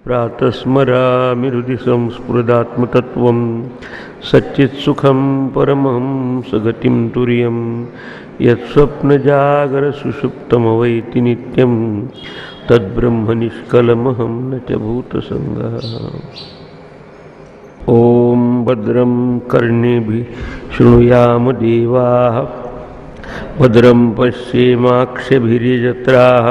प्रातस्मरामि हृदि संस्फुरदात्मतत्त्वं सच्चित्सुखं परमहंसगतिं तुर्यं यत्स्वप्नजागरसुषुप्तमवैति नित्यं तद्ब्रह्म निष्कलमहं न च भूतसंगः। ॐ भद्रं कर्णेभिः शृणुयाम देवाः भद्रं पश्येमाक्षभिर्यजत्राः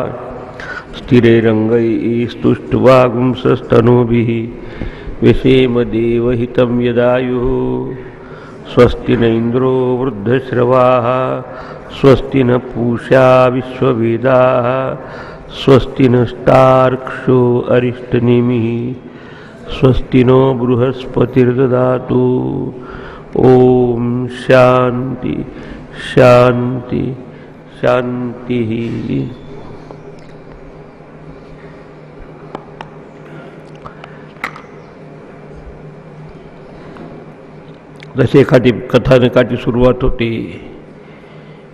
स्थिरैरङ्गैस्तुष्ट्वागुंसस्तनूभिः व्यशेम देवहितं यदायुः। स्वस्ति न इन्द्रो वृद्धश्रवाः स्वस्ति न पूषा विश्ववेदाः स्वस्ति नस्तार्क्ष्यो अरिष्टनेमिः स्वस्ति नो बृहस्पतिर्ददातु। ॐ शान्ति शान्ति शान्तिः। जसे एखादी कथानकाची सुरुवात होते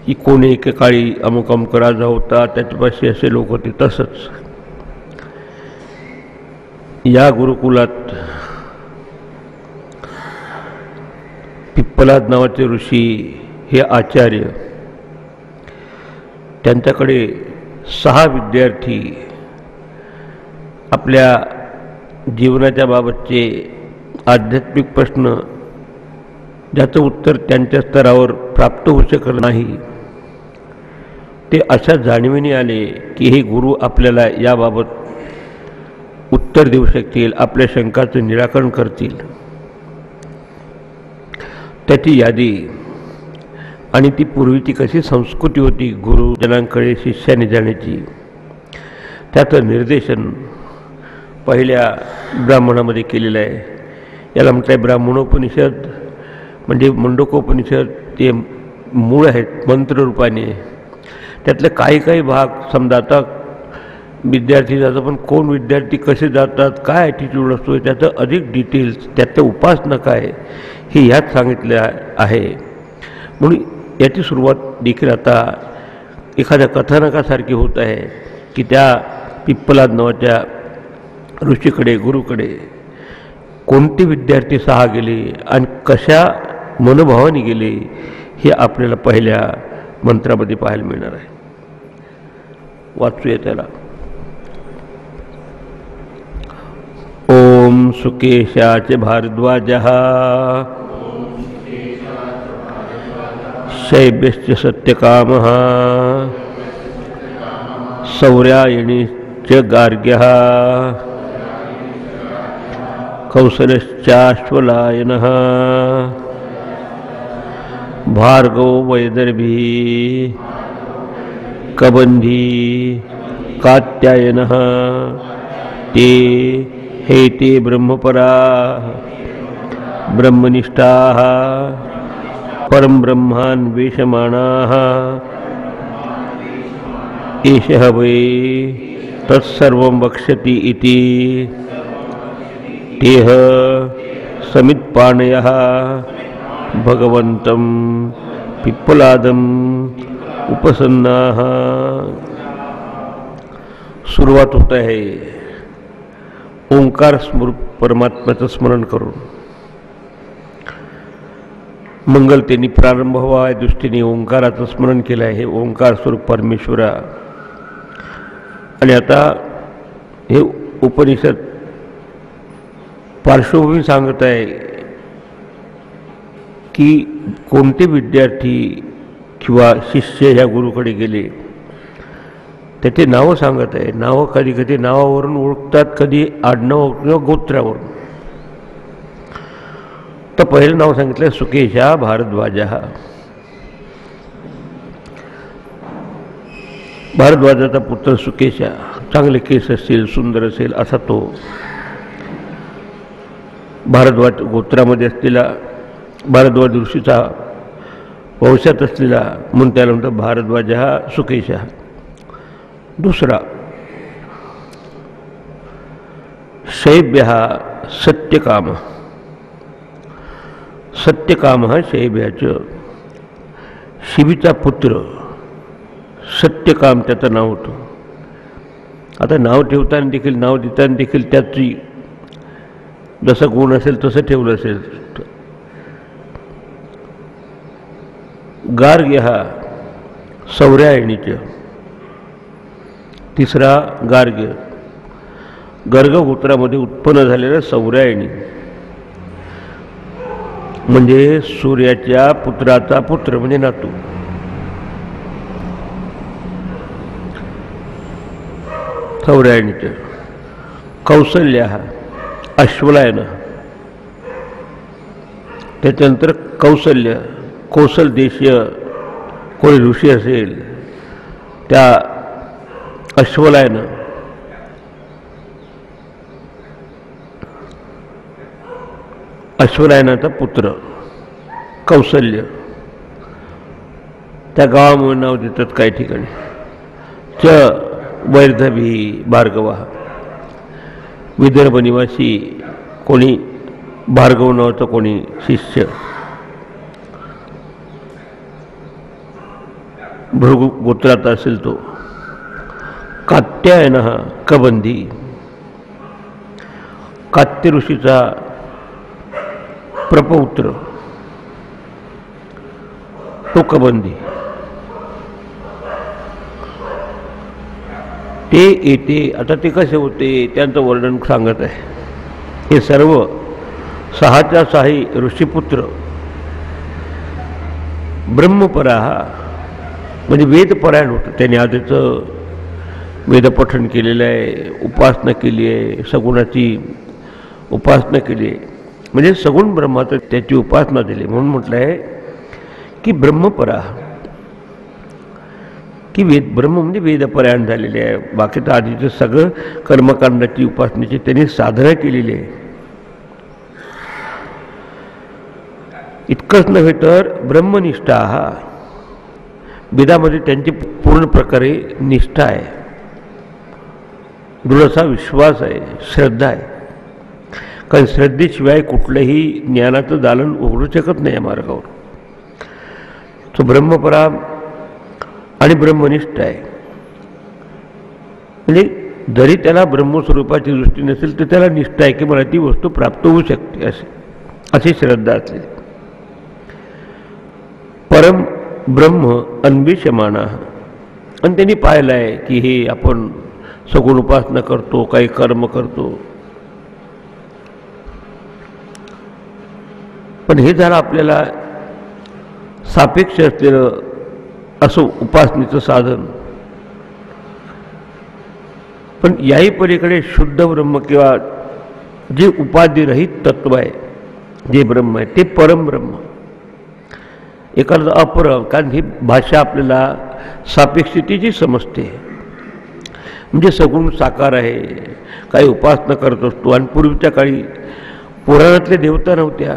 की कोणी एकेकाळी अमुक अमुक राजा होता, त्याच्यापाशी असे लोक होते, तसंच या गुरुकुलात पिप्पलाद नावाचे ऋषी हे आचार्य, त्यांच्याकडे 6 विद्यार्थी आपल्या जीवनाच्या बाबतचे आध्यात्मिक प्रश्न ज्याचं उत्तर त्यांच्या स्तरावर प्राप्त होऊ शकत नाही, ते अशा जाणीवेने आले की हे गुरु आपल्याला याबाबत उत्तर देऊ शकतील, आपल्या शंकाचं निराकरण करतील। त्याची यादी आणि ती पूर्वीची कशी संस्कृती होती गुरुजनांकडे शिष्याने जाण्याची, त्याचं निर्देशन पहिल्या ब्राह्मणामध्ये केलेलं आहे। याला म्हटलं ब्राह्मणोपनिषद म्हणजे मुंडकोपनिषद, ते मूळ आहेत मंत्ररूपाने। त्यातले काही भाग समजा आता विद्यार्थी जातात, पण कोण विद्यार्थी कसे जातात, काय ॲटिट्यूड असतो, त्याचं अधिक डिटेल्स, त्याचं उपासना काय हे यात सांगितलं आहे। म्हणून याची सुरुवात देखील आता एखाद्या कथानकासारखी होत आहे की त्या पिप्पलाद नावाच्या ऋषीकडे, गुरुकडे कोणते विद्यार्थी 6 गेले आणि कशा मनोभावाने गेले हे आपल्याला पहिल्या मंत्रामध्ये पाहायला मिळणार आहे। वाचूया त्याला। ओम सुकेशाच भारद्वाजः शैब्यश्च सत्यकामः सौर्यायणीश्च गार्ग्यः कौसलश्चाश्वलायनः भार्गवो वैदर्भी कबन्धी कात्यायनः ते हेते ब्रह्मपरा ब्रह्मनिष्ठाः परं ब्रह्मान्वेषमाणाः एषः वै तत्सर्वं वक्ष्यति इति तेह समित्पाणयः भगवन्तं पिप्पलादम् उपसन्नाः। सुरुवात होत आहे ओंकार परमात्म्याचं स्मरण करून। मंगलतेने प्रारंभ व्हावा या दृष्टीने ओंकाराचं स्मरण केलं आहे, हे ओंकार स्वरूप परमेश्वरा। आणि आता हे उपनिषद पार्श्वभूमी सांगत आहे की कोणते विद्यार्थी किंवा शिष्य ह्या गुरुकडे गेले, त्याचे नावं सांगत आहे। नावं कधी कधी नावावरून ओळखतात, कधी आडनाव किंवा गोत्रावरून। तर पहिलं नाव सांगितलं सुकेशा भारद्वाजः। भारद्वाजाचा पुत्र सुकेशा, चांगले केस असतील, सुंदर असेल असा तो भारद्वाज गोत्रामध्ये असलेला, भारद्वाज ऋषीचा वंशात असलेला, म्हणून त्याला म्हणतात भारद्वाजः सुकेशः। दुसरा शैब्यः सत्यकामः। सत्यकामः शैब्याचं, शिबीचा पुत्र सत्यकाम त्याचं नाव होतं। आता नाव ठेवताना देखील, नाव देताना देखील त्याची जसं गुण असेल तसं ठेवलं असेल. गार्ग्य हा सौर्यायणीचं. तिसरा गार्ग्य गर्गगोत्रामध्ये उत्पन्न झालेला सौर्यायणी म्हणजे सूर्याच्या पुत्राचा पुत्र म्हणजे नातू. सौर्यायणीचं. कौसल्य हा अश्वलायन. त्याच्यानंतर कौसल्य, कौशल देशीय कोणी ऋषी असेल त्या अश्वलायन. अश्वलायनाचा पुत्र कौसल्य. त्या गावामुळे नाव देतात काही ठिकाणी. वैर्धवी भार्गव. विदर्भ निवासी कोणी भार्गव नावाचा कोणी शिष्य. भृगु गोत्रात असेल तो. कात्यायन हा कबंधी. कात्य ऋषीचा प्रपौत्र तो कबंधी. ते येते. आता ते कसे होते त्यांचं वर्णन सांगत आहे. हे सर्व 6च्या 6 ऋषीपुत्र ब्रह्मपरा म्हणजे वेदपरायण होतं. त्याने आधीचं वेदपठण केलेलं आहे, उपासना केली आहे, सगुणाची उपासना केली आहे, म्हणजे सगुण ब्रह्माचं त्याची उपासना दिली. म्हणून म्हटलं आहे की ब्रह्मपरा की ब्रह्म म्हणजे वेदपरायण झालेले आहे. बाकी तर आधीचं सगळं कर्मकांडाची उपासनेची त्यांनी साधना केलेली आहे. इतकंच नव्हे तर ब्रह्मनिष्ठा हा वेदामध्ये त्यांची पूर्ण प्रकारे निष्ठा आहे, दृढ असा विश्वास आहे, श्रद्धा आहे. कारण श्रद्धेशिवाय कुठलंही ज्ञानाचं दालन उघडू शकत नाही या मार्गावर. तो ब्रह्मपरा आणि ब्रह्मनिष्ठ आहे. म्हणजे जरी त्याला ब्रह्मस्वरूपाची दृष्टी नसेल तर त्याला निष्ठा आहे की मला ती वस्तू प्राप्त होऊ शकते अशी श्रद्धा असलेली. परम ब्रह्म अन्वेषमाना. आणि त्यांनी पाहिलं आहे की हे आपण सगुण उपासना करतो, काही कर्म करतो, पण हे जरा आपल्याला सापेक्ष असलेलं असं उपासनेचं साधन. पण याही पलीकडे शुद्ध ब्रह्म किंवा जे उपाधिरहित तत्व आहे, जे ब्रह्म आहे ते परमब्रह्म. एखादं अपरम. कारण ही भाषा आपल्याला सापेक्षतेची समजते. म्हणजे सगुण साकार आहे, काही उपासना करत असतो. आणि पूर्वीच्या काळी पुराणातल्या देवता नव्हत्या.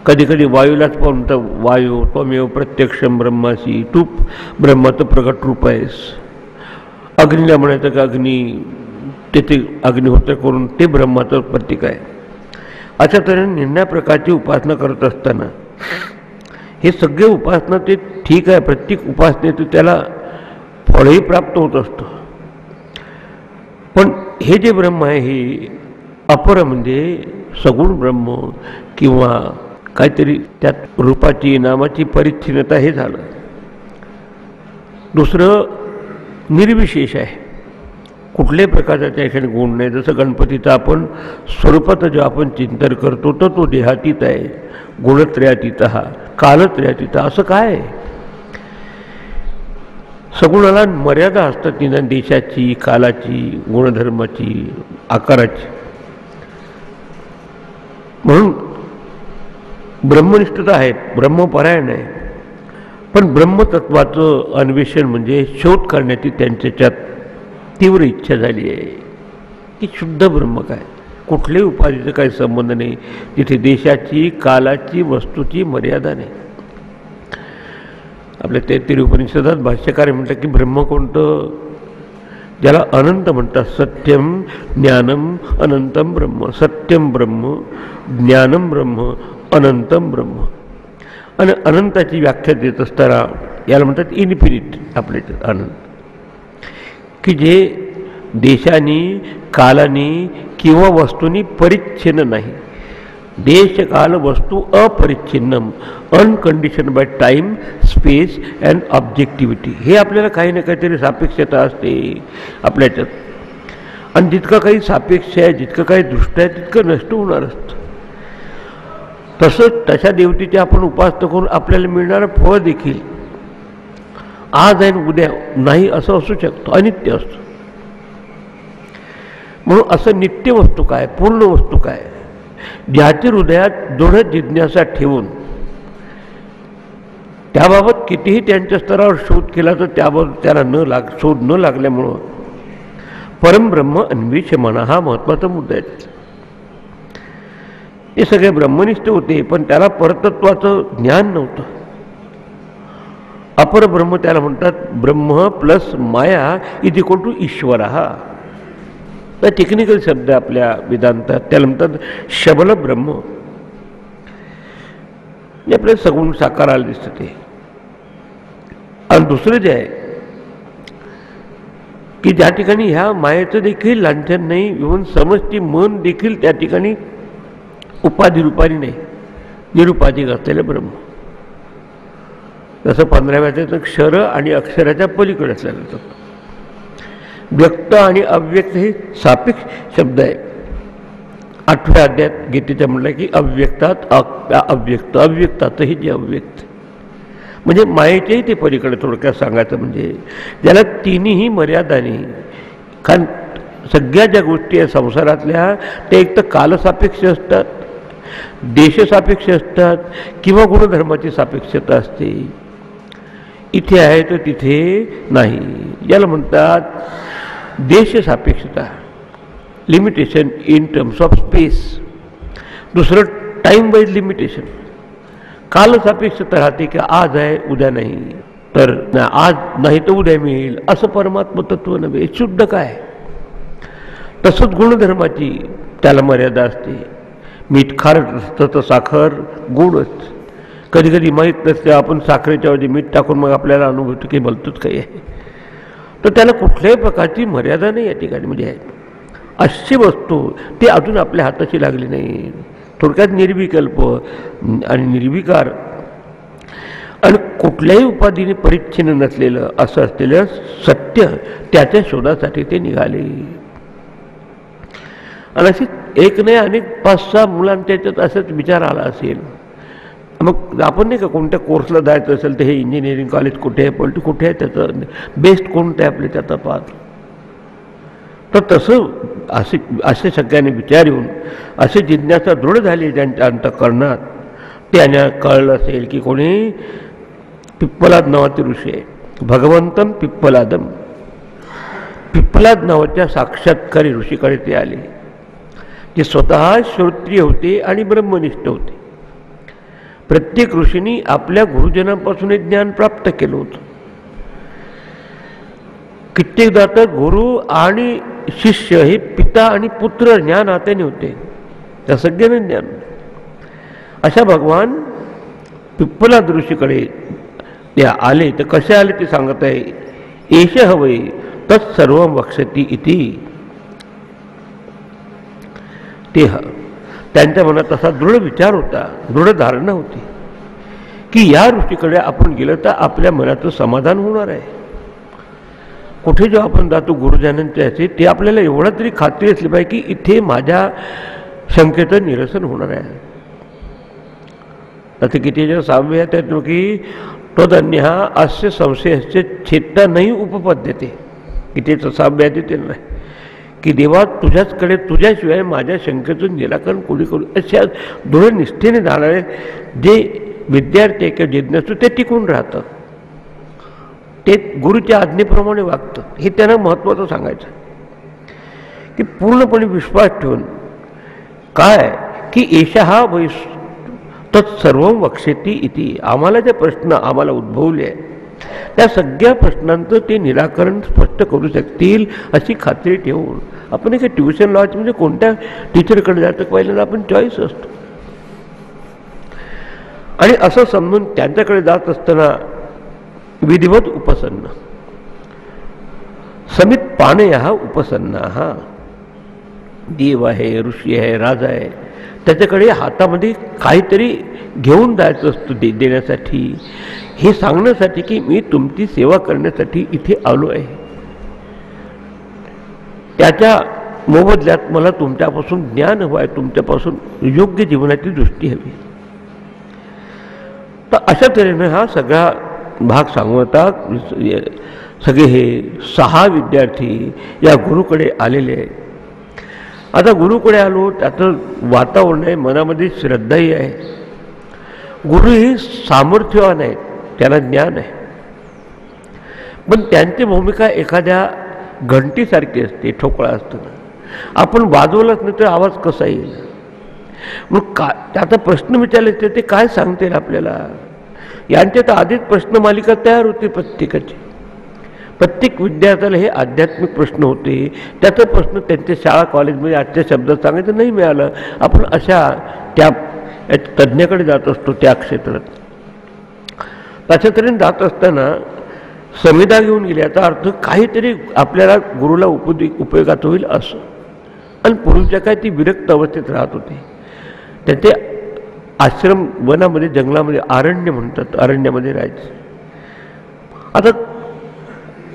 कधी कधी वायूलाच पाहून तर वायू त्वमेव प्रत्यक्षम ब्रह्मासी, तू ब्रह्माचं प्रगट रूप आहेस. अग्नीला म्हणायचं का अग्नी, तेथे अग्निहोत्र करून ते ब्रह्माचं प्रतीक आहे. अशा तऱ्हेने निम्या प्रकारची उपासना करत असताना हे सगळे उपासना ते ठीक आहे, प्रत्येक उपासनेचं त्याला फळही प्राप्त होत असतं. पण हे जे ब्रह्म आहे हे अपर म्हणजे सगुण ब्रह्म किंवा काहीतरी त्यात रूपाची नामाची परिच्छिन्नता हे झालं. दुसरं निर्विशेष आहे, कुठल्याही प्रकारचा त्या ठिकाणी गुण नाही. जसं गणपतीचं आपण स्वरूपाचं जे आपण चिंतन करतो तर तो देहातीत आहे, गुणत्रयातीत हा, कालत्रयातीत. असं काय आहे? सगुणाला मर्यादा असतात निदान देशाची, कालाची, गुणधर्माची, आकाराची. म्हणून ब्रह्मनिष्ठता आहे, ब्रह्मपरायण आहे. पण ब्रह्मतत्वाचं अन्वेषण म्हणजे शोध करण्याची त्यांच्याच्यात तीव्र इच्छा झाली आहे की शुद्ध ब्रह्म काय, कुठल्याही उपाधीचा काही संबंध नाही, तिथे देशाची, कालाची, वस्तूची मर्यादा नाही. आपल्या 33 उपनिषदात भाष्यकार म्हणतात की ब्रह्म कोणतं, ज्याला अनंत म्हणतात. सत्यम ज्ञानम अनंतम ब्रह्म. सत्यम ब्रह्म, ज्ञानम ब्रह्म, अनंतम ब्रह्म. आणि अनंताची व्याख्या देत असताना याला म्हणतात इन्फिनिट. आपले अनंत की जे देशानी, कालानी किंवा वस्तूंनी परिच्छिन्न नाही. देश, काल, वस्तू अपरिच्छिन्नम, unconditioned by time, space and objectivity. हे आपल्याला काही ना काहीतरी सापेक्षता असते आपल्याच्यात. आणि जितकं काही सापेक्ष आहे, जितकं काही दृष्ट आहे, तितकं नष्ट होणार असतं. तसंच तशा देवतेची आपण उपासना करून आपल्याला मिळणारं फळ देखील आज आहे उद्या नाही असं असू शकतं, अनित्य असतं. म्हणून असं नित्य वस्तू काय, पूर्ण वस्तू काय, ज्याची हृदयात दृढ जिज्ञासा ठेवून त्याबाबत कितीही त्यांच्या स्तरावर शोध केला तर त्याबाबत त्याला शोध न लागल्यामुळं परमब्रह्म अन्वेषमाना हा महत्त्वाचा मुद्दा आहे. हे सगळे ब्रह्मनिष्ठ होते, पण त्याला परतत्वाचं ज्ञान नव्हतं. अपर ब्रह्म त्याला म्हणतात. ब्रह्म प्लस माया इज इक्वल टू ईश्वर. हा टेक्निकल शब्द आपल्या वेदांतात. त्याला म्हणतात शबल ब्रह्म. जे आपल्याला सगुण साकाराला दिसतं ते. आणि दुसरं जे आहे की ज्या ठिकाणी ह्या मायेचं देखील लांछन नाही, इव्हन समष्टी मन देखील त्या ठिकाणी उपाधी रूपानी नाही, निरुपाधिक असलेलं ब्रह्म. जसं 15व्या क्षर आणि अक्षराच्या पलीकडे असलेलं. व्यक्त आणि अव्यक्त हे सापेक्ष शब्द आहे. 8व्या अध्यायात गीतेच्या म्हटलं की अव्यक्तात अव्यक्त, अव्यक्तातही जे अव्यक्त म्हणजे मायेच्याही ते पलीकडे. थोडक्यात सांगायचं म्हणजे ज्याला तिन्ही मर्यादाने, कारण सगळ्या ज्या गोष्टी आहेत संसारातल्या त्या एक तर कालसापेक्ष असतात, देशसापेक्ष असतात किंवा गुणधर्माची सापेक्षता असते. इथे आहे तर तिथे नाही. याला म्हणतात देशसापेक्षता, limitation in terms of space. दुसरं टाईम वाईज लिमिटेशन. कालसापेक्षता राहते की आज आहे उद्या नाही, तर आज नाही तर उद्या मिळेल असं परमात्म तत्व नव्हे. शुद्ध काय. तसंच गुणधर्माची त्याला मर्यादा असते. मीठ खारट असतं तर साखर गोडच. कधी कधी माहीत नसते, आपण साखरेच्या ऐवजी मीठ टाकून मग आपल्याला अनुभवतो की भलतंच काही आहे. तर त्याला कुठल्याही प्रकारची मर्यादा नाही या ठिकाणी. म्हणजे आहे अशी वस्तू ती अजून आपल्या हाताशी लागली नाही. थोडक्यात निर्विकल्प आणि निर्विकार आणि कुठल्याही उपाधीने परिच्छिन्न नसलेलं असं असलेलं सत्य त्याच्या शोधासाठी ते निघाले. आणि अशी एक नाही अनेक 5-6 मुलांच्या याच्यात असंच विचार आला असेल. मग आपण नाही का कोणत्या कोर्सला जायचं असेल तर हे इंजिनिअरिंग कॉलेज कुठे आहे, पॉलिटी कुठे आहे, त्याचं बेस्ट कोणतं आहे आपले त्याचा पाहत. तर तसं असे सगळ्यांनी विचार येऊन असे जिज्ञासा दृढ झाली ज्यांच्या अंतःकरणात, त्यांना कळलं असेल की कोणी पिप्पलाद नावाचे ऋषी आहे. भगवंतम पिप्पलादम. पिप्पलाद नावाच्या साक्षात्कारी ऋषीकडे ते आले. ते स्वतः श्रोत्रिय होते आणि ब्रह्मनिष्ठ होते. प्रत्येक ऋषींनी आपल्या गुरुजनांपासून हे ज्ञान प्राप्त केलं होतं. कित्येकदा तर गुरु आणि शिष्य हे पिता आणि पुत्र ज्ञान नात्याने होते. त्या सगळ्यांना ज्ञान. अशा भगवान पिप्पलाद ऋषीकडे ते आले. तर कसे आले ते सांगत आहे. एष हवै तत्सर्व वक्षती इति. ते त्यांच्या मनात असा दृढ विचार होता, दृढ धारणा होती की या ऋषीकडे आपण गेलं तर आपल्या मनाचं समाधान होणार आहे. कुठे जेव्हा आपण जातो गुरुजनांच्या याचे ते आपल्याला एवढा तरी खात्री असली पाहिजे की इथे माझ्या शंकेचं निरसन होणार आहे. आता किती जण साम्य त्यात की तदन्य अस्य संशयस्य छेदता नाही उपपद्यते. कितीचं साम्य देते नाही की देवा तुझ्याचकडे तुझ्याशिवाय माझ्या शंकेचं निराकरण कोणी करू. अशा दृढ निष्ठेने जाणारे जे विद्यार्थी किंवा जिज्ञासू ते टिकून राहतं, ते गुरुच्या आज्ञेप्रमाणे वागतं. हे त्यांना महत्त्वाचं सांगायचं की पूर्णपणे विश्वास ठेवून काय की एषा हा वै तत्सर्व वक्षेती इति. आम्हाला जे प्रश्न आम्हाला उद्भवले आहे त्या सगळ्या प्रश्नांचं ते निराकरण स्पष्ट करू शकतील अशी खात्री ठेवून. आपण एक ट्युशन लावायचं म्हणजे कोणत्या टीचरकडे जायचं पहिल्यांदा आपण चॉईस असतो. आणि असं समजून त्यांच्याकडे जात असताना विधिवत उपसन्न समित पाणयः उपसन्नाः. देव आहे, ऋषी आहे, राजा आहे, त्याच्याकडे हातामध्ये काहीतरी घेऊन जायचं असतं देण्यासाठी, हे सांगण्यासाठी की मी तुमची सेवा करण्यासाठी इथे आलो आहे. त्याच्या मोबदल्यात मला तुमच्यापासून ज्ञान हवं आहे, तुमच्यापासून योग्य जीवनाची दृष्टी हवी. तर अशा तऱ्हेने हा सगळा भाग सांगता सगळे हे 6 विद्यार्थी या गुरुकडे आलेले आहेत. आता गुरुकडे आलो, त्याचं वातावरण आहे, मनामध्ये श्रद्धाही आहे. गुरु ही सामर्थ्यवान आहेत, त्याला ज्ञान आहे, पण त्यांची भूमिका एखाद्या घंटीसारखी असते, ठोकळा असताना. आपण वाजवलंच नाही तर आवाज कसा येईल? मग त्याचा प्रश्न विचारले ते काय सांगतील आपल्याला? यांच्यात आधीच प्रश्नमालिका तयार होती प्रत्येकाची. प्रत्येक विद्यार्थ्याला हे आध्यात्मिक प्रश्न होते. त्याचा प्रश्न त्यांच्या शाळा कॉलेजमध्ये आजच्या शब्दात सांगायचं नाही मिळालं. आपण अशा त्या तज्ज्ञाकडे जात असतो त्या क्षेत्रात. तशा तऱ्हेने जात असताना संविधा घेऊन गेले, याचा अर्थ काहीतरी आपल्याला गुरुला उपयोगात होईल असं. आणि पूर्वीच्या काय ती विरक्त अवस्थेत राहत होते. त्याचे आश्रम वनामध्ये, जंगलामध्ये, अरण्य म्हणतात, अरण्यामध्ये राहायचे. आता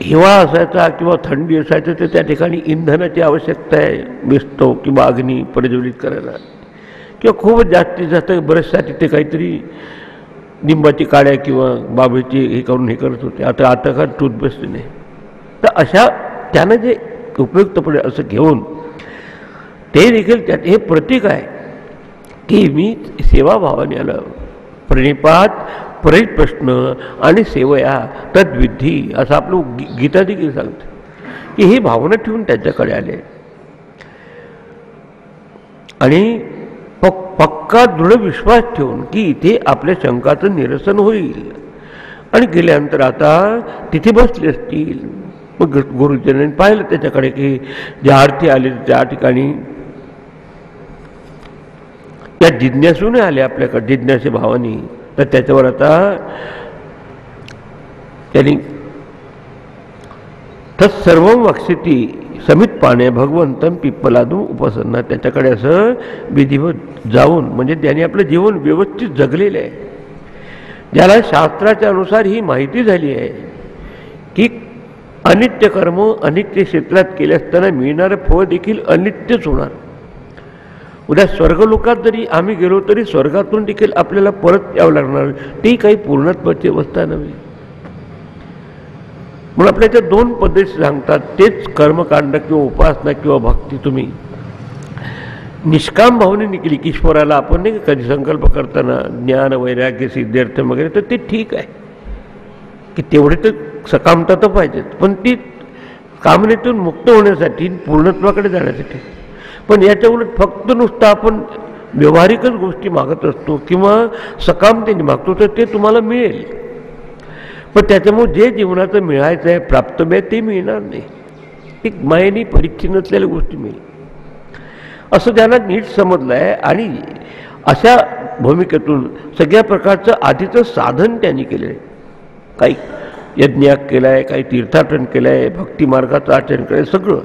हिवाळा असायचा किंवा थंडी असायचं तर त्या ठिकाणी इंधनाची आवश्यकता आहे, विस्तव किंवा अग्नी प्रज्वलित करायला, किंवा खूपच जास्तीत जास्त बरेचसाठी ते काहीतरी निंबाची काड्या किंवा बाबळीची हे करून हे करत होते. आता का टूथपेस्ट नाही. तर अशा त्यानं जे उपयुक्त पडेल असं घेऊन ते देखील त्यात हे प्रतीक आहे की मी सेवाभावाने आलं. प्रणिपात, परिप्रश्न आणि सेवया तद्विधी असं आपलं गीता देखील सांगतं की ही भावना ठेवून त्याच्याकडे आले आणि पक्का दृढ विश्वास ठेवून की इथे आपल्या शंकाचं निरसन होईल. आणि गेल्यानंतर आता तिथे बसले असतील. मग गुरुजनांनी पाहिलं त्याच्याकडे की ज्या अर्थी आले त्या ठिकाणी त्या जिज्ञासूने आले आपल्याकडे, जिज्ञासे भावानी. तर त्याच्यावर आता त्यांनी तत्सर्वं वक्षिती समित पाणे भगवंतं पिप्पलादू उपसन्ना. त्याच्याकडे असं विधिवत जाऊन, म्हणजे त्याने आपलं जीवन व्यवस्थित जगलेलं आहे, ज्याला शास्त्राच्या अनुसार ही माहिती झाली आहे की अनित्य कर्म अनित्य क्षेत्रात केले असताना मिळणारं फळ देखील अनित्यच होणार. उद्या स्वर्गलोकात जरी आम्ही गेलो तरी स्वर्गातून देखील आपल्याला परत यावं लागणार, ती काही पूर्णत्वाची अवस्था नव्हे. म्हणून आपल्याच्या 2 पद्धती सांगतात. तेच कर्मकांड किंवा उपासना किंवा भक्ती तुम्ही निष्काम भावनेने केली की ईश्वराला आपण नाही कधी संकल्प करताना ज्ञान वैराग्य सिद्धार्थ वगैरे, तर ते ठीक आहे की तेवढे तर सकामता तर पाहिजेत, पण ती कामनेतून मुक्त होण्यासाठी, पूर्णत्वाकडे जाण्यासाठी. पण याच्या उलट फक्त नुसतं आपण व्यवहारिकच गोष्टी मागत असतो किंवा सकामतेने मागतो तर ते तुम्हाला मिळेल, पण त्याच्यामुळे जे जीवनाचं मिळायचं आहे, प्राप्तव्य आहे, ते मिळणार नाही. एक मायेनी परीक्षा नसलेल्या गोष्टी मिळेल असं त्यांना नीट समजलं आहे. आणि अशा भूमिकेतून सगळ्या प्रकारचं आधीचं साधन त्यांनी केलं आहे. काही यज्ञ केला आहे, काही तीर्थाटन केलं आहे, भक्तिमार्गाचं आचरण केलं आहे, सगळं.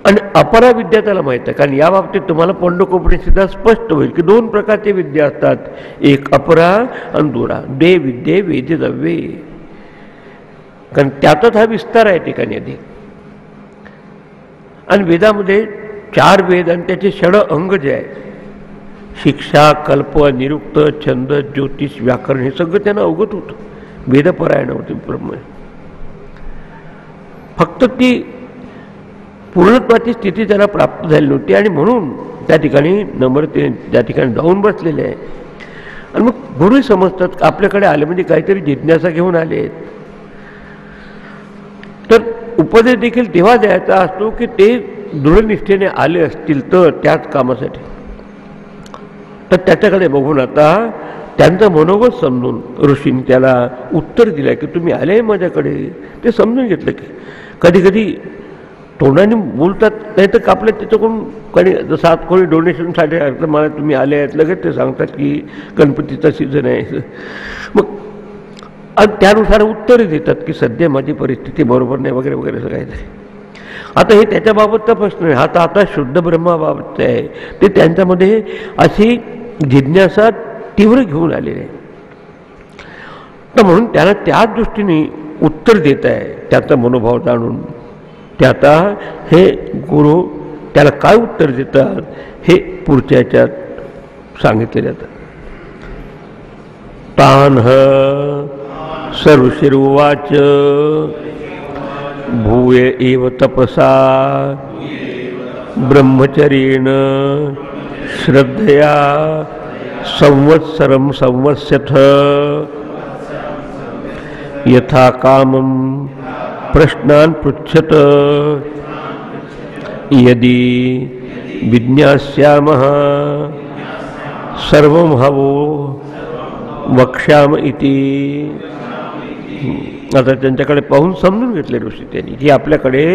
आणि अपरा विद्या त्याला माहीत आहे, कारण या बाबतीत तुम्हाला पंडकोपनिषदात स्पष्ट होईल की 2 प्रकारचे विद्या असतात, एक अपरा आणि दुरा. दे विद्ये वेद दव्ये, कारण त्यातच हा विस्तार आहे ठिकाणी अधिक. आणि वेदामध्ये 4 वेद आणि त्याचे 6 अंग जे आहे, शिक्षा, कल्प, निरुक्त, छंद, ज्योतिष, व्याकरण, हे सगळं त्यांना अवगत होतं. वेदपरायण होते ब्रह्म. फक्त ती पूर्णत्वाची स्थिती त्यांना प्राप्त झाली नव्हती आणि म्हणून त्या ठिकाणी नम्रतेने त्या ठिकाणी जाऊन बसलेले आहे. आणि मग गुरु समजतात आपल्याकडे आले म्हणजे काहीतरी जिज्ञासा घेऊन आले, तर उपदेश देखील तेव्हा द्यायचा असतो की ते दृढनिष्ठेने आले असतील तर त्याच कामासाठी. तर त्याच्याकडे बघून आता त्यांचं मनोगत समजून ऋषींनी त्याला उत्तर दिलं की तुम्ही आले माझ्याकडे. ते समजून घेतलं की कधी कधी तोंडाने बोलतात, नाही तर आपल्या त्याच्याकडून कधी जसं आत कोणी डोनेशनसाठी तर मला तुम्ही आले आहेत लगेच ते सांगतात की गणपतीचा सीझन आहे. मग आणि त्यानुसार उत्तरं देतात की सध्या माझी परिस्थिती बरोबर नाही वगैरे वगैरे असं काहीतरी. आता हे त्याच्याबाबतचा प्रश्न आहे. आता शुद्ध ब्रह्माबाबतचं आहे. ते त्यांच्यामध्ये अशी जिज्ञासा तीव्र घेऊन आलेली आहे. तर म्हणून त्याला त्याच दृष्टीने उत्तर देत आहे त्याचा मनोभाव जाणून. ते आता हे गुरु त्याला काय उत्तर देतात हे पुढच्या याच्यात सांगितले जातं. तान सर्वशिरुवाच भूय एव तपसा ब्रह्मचर्येण श्रद्धया संवत्सरं संवत्स्यथ यथा कामं प्रश्नान् पृच्छत यदि विज्ञास्यामः सर्वं हवो वक्ष्याम इति. आता त्यांच्याकडे पाहून समजून घेतले ऋषी त्यांनी की आपल्याकडे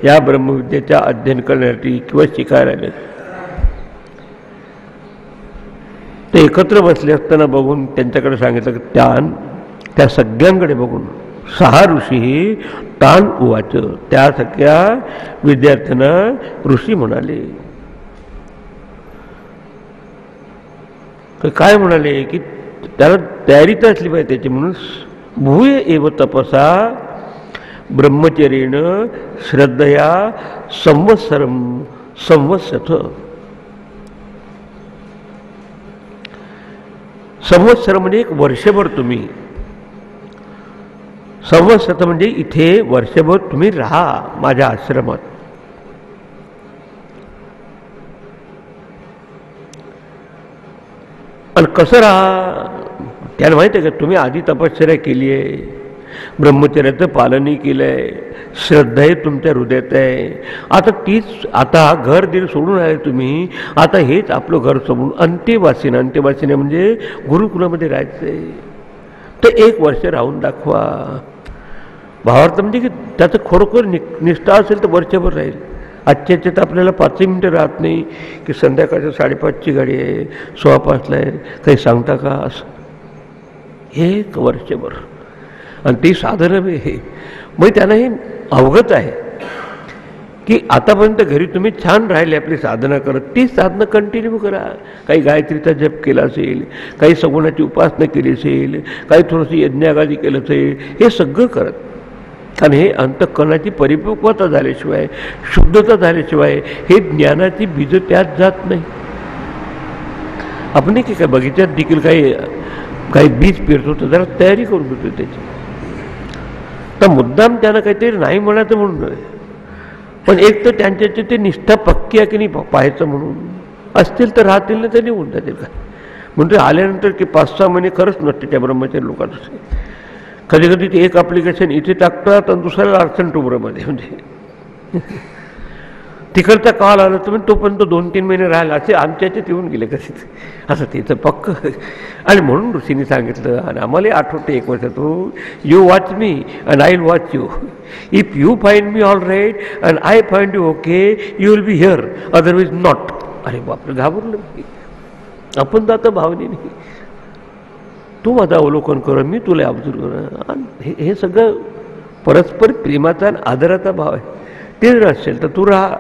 या ब्रह्मविद्येचा अध्ययन करण्यासाठी किंवा शिकायला आले. ते एकत्र बसले असताना बघून त्यांच्याकडे सांगितलं की त्या सगळ्यांकडे बघून 6 ऋषी तान उवाच. त्या सगळ्या विद्यार्थ्यांना ऋषी म्हणाले. काय म्हणाले की त्याला तयारी तर असली पाहिजे त्याची. म्हणून भूय एव तपसा ब्रह्मचर्येण श्रद्धया संवत्सरं संवत्स्यथ. संवत्सर म्हणजे एक वर्षभर तुम्ही, संवत्सर म्हणजे इथे वर्षभर तुम्ही राहा माझ्या आश्रमात. आणि कसं राहा त्याला माहिती आहे का, तुम्ही आधी तपश्चर्या केली आहे, ब्रह्मचर्याचं पालनही केलं आहे, श्रद्धा आहे तुमच्या हृदयात आहे. आता घर दिल सोडून आहे तुम्ही. आता हेच आपलं घर सोडून अंत्यवासिनी म्हणजे गुरुकुलामध्ये राहायचं आहे. तर 1 वर्ष राहून दाखवा. भावार्थ म्हणजे की त्याचं खरोखर निष्ठा असेल तर वर्षभर राहील. आजच्या तर आपल्याला 5 मिनिटं राहत नाही की संध्याकाळच्या 5:30ची गाडी आहे, 5:15ला आहे, काही सांगता का असं. 1 वर्षभर आणि ती साधनं हे मग त्यांना हे अवगत आहे की आतापर्यंत घरी तुम्ही छान राहिले आपली साधना करत, ती साधनं कंटिन्यू करा. काही गायत्रीचा जप केला असेल, काही सगुणाची उपासना केली असेल, काही थोडंसं यज्ञागादी केलं असेल, हे सगळं करत. कारण हे अंतःकरणाची परिपक्वता झाल्याशिवाय, शुद्धता झाल्याशिवाय हे ज्ञानाची बीज त्यात जात नाही. आपण नाही काय बगीच्यात देखील काही बीज पेरतो तर जरा तयारी करून घेतो त्याची. तर मुद्दाम त्यांना काहीतरी नाही म्हणायचं म्हणून, पण एक तर त्यांच्याची ते निष्ठा पक्की आहे की नाही पाहायचं म्हणून. असतील तर राहतील ना तर निघून जातील का. म्हणजे आल्यानंतर की 5-6 महिने खरंच नसते त्या ब्रह्मचारी लोकांचं. कधी कधी ते एक ॲप्लिकेशन इथे टाकतात आणि दुसऱ्याला अर्चन टुबरमध्ये म्हणजे तिकडचा कॉल आला तर तोपर्यंत 2-3 महिने राहिला असे आमच्याचे येऊन गेले कसे असं तिथं पक्क. आणि म्हणून ऋषीने सांगितलं आणि आम्हाला आठवते 1 वर्ष तो you watch me and I will watch you. If you find me all right and I find you okay you will be here otherwise not. अरे बापरे घाबरलं मी. आपण जातं भावनेने तू माझं अवलोकन कर, मी तुला ऑब्झर्व कर. हे सगळं परस्पर प्रेमाचा आणि आदराचा भाव आहे. ते जर असेल तर तू राहा,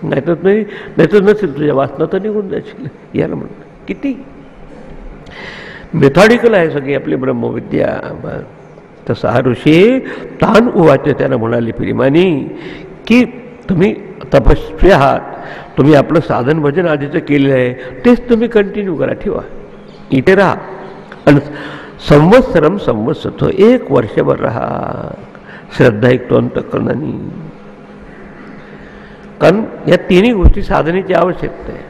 नाहीतर नसेल तुझ्या वासना तर निघून जाशील. याला म्हणतात किती मेथॉडिकल आहे सगळी आपली ब्रह्मविद्या. तसा हा ऋषी तान उवाच त्यानं म्हणाले प्रेमाने की तुम्ही तपस्वी आहात, तुम्ही आपलं साधन भजन आधीचं केलेलं आहे तेच तुम्ही कंटिन्यू करा, ठेवा, इथे राहा. आणि संवत्सरं संवत्सथ 1 वर्षभर राहा श्रद्धा ऐकतो अंतःकरणाने. कारण या 3ही गोष्टी साधनेची आवश्यकता आहे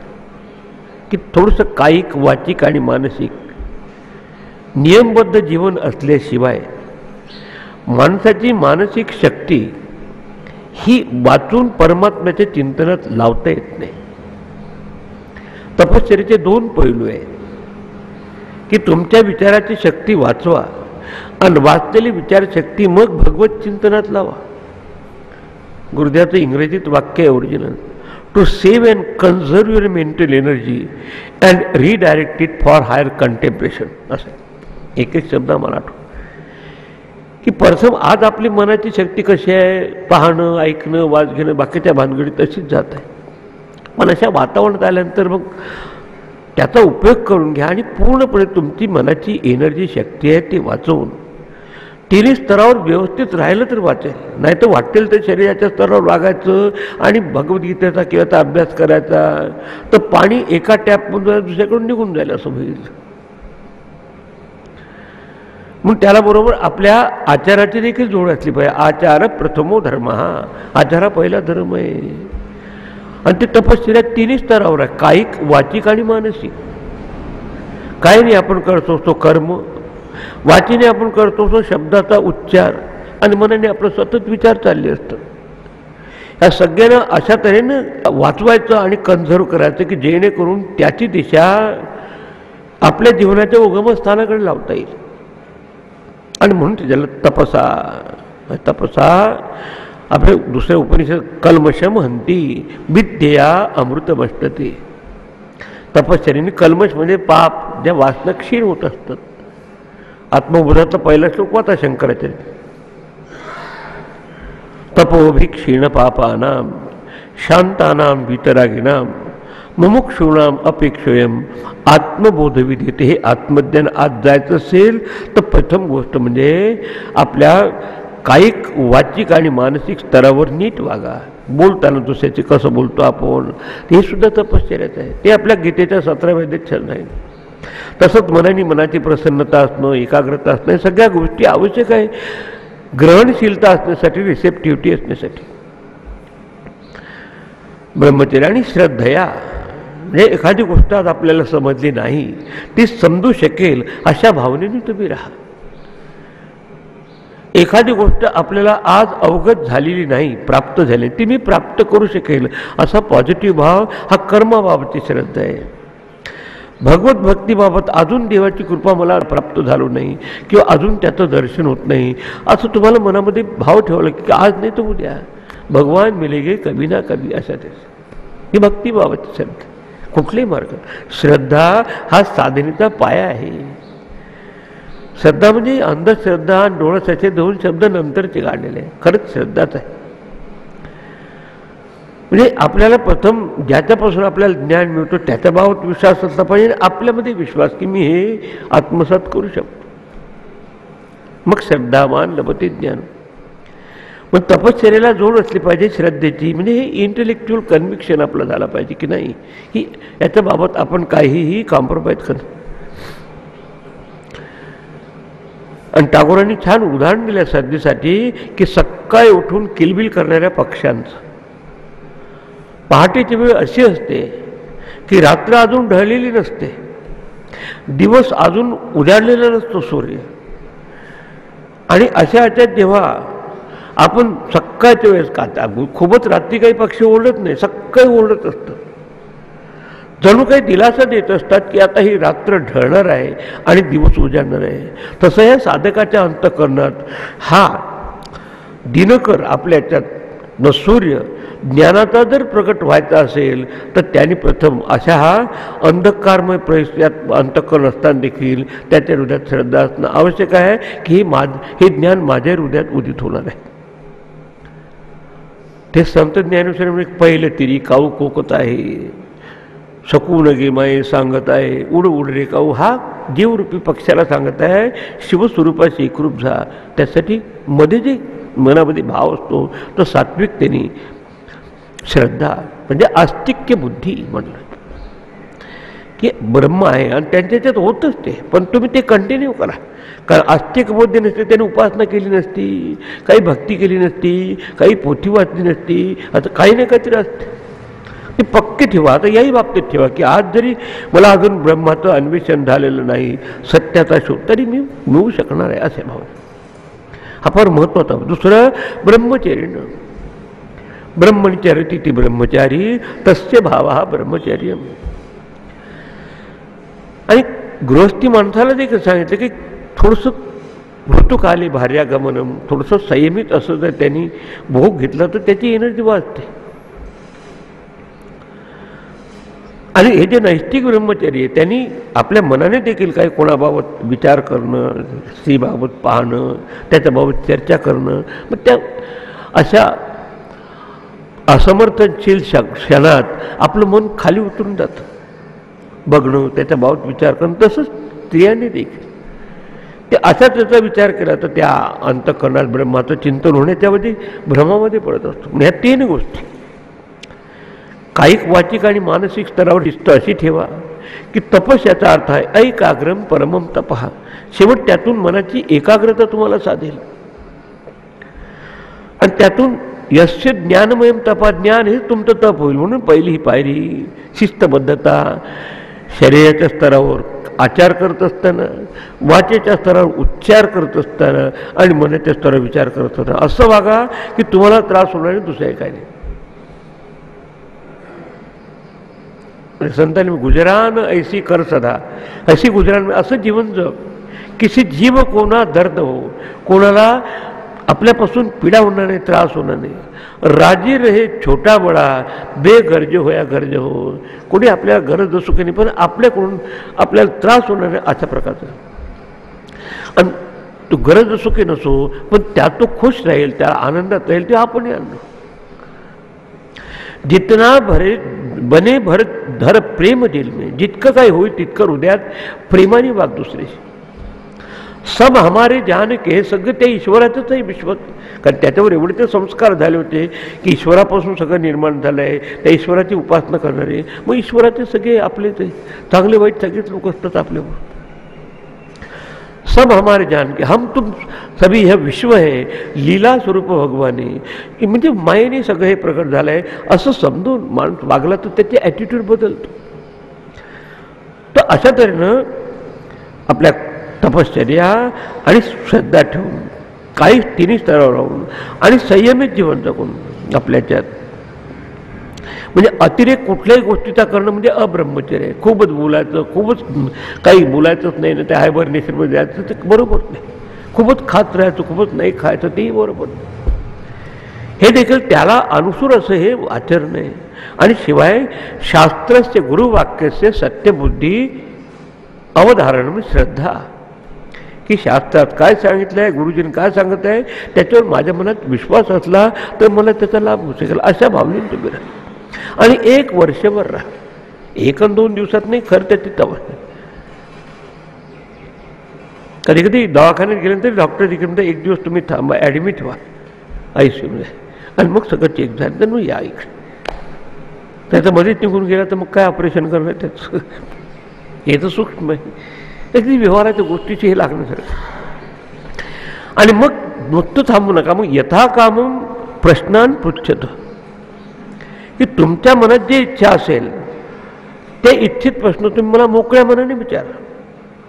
की थोडंसं कायिक, वाचिक आणि मानसिक नियमबद्ध जीवन असल्याशिवाय माणसाची मानसिक शक्ती ही वाचून परमात्म्याच्या चिंतनात लावता येत नाही. तपश्चर्येचे 2 पैलू आहेत की तुमच्या विचाराची शक्ती वाचवा आणि वाचलेली विचारशक्ती मग भगवत चिंतनात लावा. गुरुदेवाचं इंग्रजीत वाक्य आहे original, to save and conserve your mental energy and redirect it for higher contemplation. असं एक शब्द मला आठवतो की प्रथम आज आपली मनाची शक्ती कशी आहे, पाहणं, ऐकणं, वाच घेणं, बाकीच्या भानगडी तशीच जात आहे. पण अशा वातावरणात आल्यानंतर मग त्याचा उपयोग करून घ्या आणि पूर्णपणे तुमची मनाची एनर्जी, शक्ती आहे ती वाचवून तिन्ही स्तरावर व्यवस्थित राहिलं तर वाचेल. नाही तर वाटेल तर शरीराच्या स्तरावर वागायचं आणि भगवद्गीतेचा किंवा अभ्यास करायचा तर पाणी एका टॅपमधून दुसऱ्याकडून निघून जाईल असं होईल. मग त्याला बरोबर आपल्या आचाराची देखील जोड असली पाहिजे. आचार प्रथमो धर्म, हा आचार हा पहिला धर्म आहे. आणि ते तपश्चर्या तिन्ही स्तरावर आहे, कायिक, वाचिक आणि मानसिक. काही नाही आपण करतो तो कर्म, वाचीने आपण करतो तो शब्दाचा उच्चार, आणि मनाने आपलं सतत विचार चालले असतं. या सगळ्यांना अशा तऱ्हेनं वाचवायचं आणि कन्झर्व करायचं की जेणेकरून त्याची दिशा आपल्या जीवनाच्या उगमस्थानाकडे लावता येईल. आणि म्हणून त्याला तपसा आपले दुसरे उपनिषद कल्मषम हंती विद्यया अमृतमष्टते. तपश्चर्याने कल्मष म्हणजे पाप, ज्या वासना क्षीण होत असतात. आत्मबोधातला पहिला श्लोक वाचा शंकराचार्य. तपोभि क्षीण पापानां शांतानां वितरागिणां मुमुक्षूणाम अपेक्षोयम आत्मबोधविधीते. हे आत्मज्ञान आज जायचं असेल तर प्रथम गोष्ट म्हणजे आपल्या कायिक, वाचिक आणि मानसिक स्तरावर नीट वागा. बोलताना दुसऱ्याचे कसं बोलतो आपण, हे सुद्धा तपश्चर्याच आहे. ते आपल्या गीतेच्या 17व्या अध्यायात छंद आहे. तसंच मनाने मनाची प्रसन्नता असणं, एकाग्रता असणं, सगळ्या गोष्टी आवश्यक आहे ग्रहणशीलता असण्यासाठी, रिसेप्टिव्हिटी असण्यासाठी. ब्रह्मचर्य आणि श्रद्धया म्हणजे एखादी गोष्ट आज आपल्याला समजली नाही ती समजू शकेल अशा भावनेने तुम्ही राहा. एखादी गोष्ट आपल्याला आज अवगत झालेली नाही, प्राप्त झाली, ती मी प्राप्त करू शकेल असा पॉझिटिव्ह भाव हा कर्माबाबतची श्रद्धा आहे. भगवत भक्तीबाबत अजून देवाची कृपा मला प्राप्त झालो नाही किंवा अजून त्याचं दर्शन होत नाही असं तुम्हाला मनामध्ये भाव ठेवला की आज नाही तर उद्या भगवान मिलेगे कभी ना कभी, अशा त्याच ही भक्तीबाबतची श्रद्धा. कुठलाही मार्ग, श्रद्धा हा साधनेचा पाया आहे. श्रद्धा म्हणजे अंधश्रद्धा आणि डोळ्याचे दोन शब्द नंतरचे काढलेले आहे. खरंच श्रद्धाच आहे. म्हणजे आपल्याला प्रथम ज्याच्यापासून आपल्याला ज्ञान मिळतो त्याच्या बाबत विश्वास असला पाहिजे, आपल्यामध्ये विश्वास की मी हे आत्मसात करू शकतो. मग श्रद्धावान लभते ज्ञान. मग तपश्चर्याला जोड असली पाहिजे श्रद्धेची. म्हणजे हे इंटेलेक्च्युअल कन्व्हिक्शन आपलं झालं पाहिजे की नाही की याच्याबाबत आपण काहीही कॉम्प्रोमाइज करू. आणि टागोरांनी छान उदाहरण दिलं श्रद्धेसाठी की सकाळी उठून किलबिल करणाऱ्या पक्ष्यांचं. पहाटेची वेळ अशी असते की रात्र अजून ढळलेली नसते, दिवस अजून उजाडलेला नसतो सूर्य. आणि अशा ह्याच्यात जेव्हा आपण सकाळच्या वेळेस काढता, खूपच रात्री काही पक्षी ओरडत नाही, सकाळी ओरडत असतं, जणू काही दिलासा देत असतात की आता ही रात्र ढळणार आहे आणि दिवस उजाडणार आहे. तसं या साधकाच्या अंतःकरणात हा दिनकर आपल्या याच्यात न सूर्य ज्ञानाचा जर प्रकट व्हायचा असेल तर त्यांनी प्रथम अशा हा अंधकारमय परिस्थितीत अंतःकरण असताना देखील त्याच्या हृदयात श्रद्धा असणं आवश्यक आहे की हे ज्ञान माझ्या हृदयात उदित होणार आहे. ते संत ज्ञानेश्वर म्हणजे पहिलं तिरी काऊ कोकत आहे, सकून गे माये सांगत आहे, उड उड रे काऊ, हा जीवरूपी पक्षाला सांगत आहे शिवस्वरूपाशी एकरूप झा. त्यासाठी मध्ये जे मनामध्ये भाव असतो तो सात्विकतेने श्रद्धा म्हणजे आस्तिक्य बुद्धी म्हणलं की ब्रह्म आहे आणि त्यांच्याच्यात होतच ते. पण तुम्ही ते कंटिन्यू करा. कारण आस्तिक बुद्धी नसते त्याने उपासना केली नसती, काही भक्ती केली नसती, काही पोथी वाचली नसती, आता काही ना काहीतरी असते. ते पक्के ठेवा. आता याही बाबतीत ठेवा की आज जरी मला अजून ब्रह्माचं अन्वेषण झालेलं नाही, सत्याचा शोध, तरी मी मिळू शकणार आहे असे भाव. हा फार महत्त्वाचा. दुसरं ब्रह्मचर्य. ब्रह्मचर्यति ती ब्रह्मचारी तस्य भाव हा ब्रह्मचर्य. आणि गृहस्थी माणसाला देखील सांगितलं की थोडंसं ऋतुकाली भार्यागमनम, थोडंसं संयमित असं जर त्यांनी भोग घेतला तर त्याची एनर्जी वाढते. आणि हे जे नैष्टिक ब्रह्मचर्य त्यांनी आपल्या मनाने देखील काही कोणाबाबत विचार करणं, स्त्रीबाबत पाहणं, त्याच्याबाबत चर्चा करणं, मग त्या अशा असमर्थनशील क्षणात आपलं मन खाली उतरून जातं. बघणं, त्याच्याबाबत विचार करणं. तसंच स्त्रियांनी देखील ते असा त्याचा विचार केला तर त्या अंतःकरणात ब्रह्माचं चिंतन होण्याच्याऐवजी भ्रमामध्ये पडत असतो. ह्या तीन गोष्टी कायिक, वाचिक आणि मानसिक स्तरावर शिस्त अशी ठेवा की तपस याचा अर्थ आहे ऐकाग्रम परमम तपः. शेवट त्यातून मनाची एकाग्रता तुम्हाला साधेल आणि त्यातून यस्य ज्ञानमयम तपा, ज्ञान हे तुमचं तप होईल. म्हणून पहिली ही पायरी शिस्तबद्धता. शरीराच्या स्तरावर आचार करत असताना, वाचेच्या स्तरावर उच्चार करत असताना आणि मनाच्या स्तरावर विचार करत असताना असं वागा की तुम्हाला त्रास होणार नाही, दुसरं काय नाही. संतांनी गुजरान ऐसी कर सदा, अशी गुजरान असं जीवन जग किसी जीव कोणा दर्द हो, कोणाला आपल्यापासून पीडा होणार नाही, त्रास होणार नाही. राजी रहे छोटा बडा, बेगरज हो या गरज हो. कोणी आपल्याला गरज असू की नाही, पण आपल्याकडून आपल्याला त्रास होणार नाही अशा प्रकारचं. आणि तो गरज असो की नसो, पण त्यात तो खुश राहील, त्या आनंदात राहील, ते आपणही आणणं. जितना भरे बने भर धर प्रेम दिल में, जितकं काही होईल तितकं हृदयात प्रेमाने वाग दुसऱ्याशी. सब हमारे जान के, सगळं ते ईश्वराचंच आहे विश्वात. कारण त्याच्यावर एवढे ते संस्कार झाले होते की ईश्वरापासून सगळं निर्माण झालं आहे, त्या ईश्वराची उपासना करणारे. मग ईश्वराचे सगळे आपलेच आहे, चांगले वाईट सगळेच लोक असतात आपल्यावर. सब हमारे जान के, हम तुम सभी हे विश्व आहे, लीला स्वरूप भगवाने, की म्हणजे मायेने सगळं हे प्रकट झालं आहे असं समजून माणूस वागला तर त्याची ॲटिट्यूड बदलतो. तर अशा तऱ्हेनं आपल्या तपश्चर्या आणि श्रद्धा ठेवून, काही तिन्ही स्तरावर राहून आणि संयमित जीवन जगून आपल्याच्यात, म्हणजे अतिरेक कुठल्याही गोष्टीचा करणं म्हणजे अब्रह्मचर्य आहे. खूपच बोलायचं, खूपच काही बोलायचंच नाही ना, त्या हायबरनेशनमध्ये जायचं, ते बरोबर नाही. खूपच खात राहायचं, खूपच नाही खायचं, तेही बरोबर नाही. हे देखील त्याला अनुसूर असं हे आचरण आहे. आणि शिवाय शास्त्रस्य गुरुवाक्यस्य सत्यबुद्धी अवधारण श्रद्धा, की शास्त्रात काय सांगितलं आहे, गुरुजींनी काय सांगत आहे, त्याच्यावर माझ्या मनात विश्वास असला तर मला त्याचा लाभ होऊ शकेल, अशा भावनेने तुम्ही राहा. आणि 1 वर्षभर राहा. 1 आणि 2 दिवसात नाही, खरं त्याची तवस. कधी कधी दवाखान्यात गेल्यानंतर डॉक्टर तिकडे म्हणतात 1 दिवस तुम्ही थांबा, ॲडमिट व्हा ICU आणि मग सगळं चेक झालं तर मग या इकडे. त्याचं मध्येच निघून गेला तर मग काय ऑपरेशन करणार त्याचं. हे तर सूक्ष्म आहे, त्याची व्यवहाराच्या गोष्टीची हे लागण्यासारखं. आणि मग नुसतं थांबू नका, मग यथाकामम प्रश्नान पृच्छत, की तुमच्या मनात जे इच्छा असेल ते इच्छित प्रश्न तुम्ही मला मोकळ्या मनाने विचारा.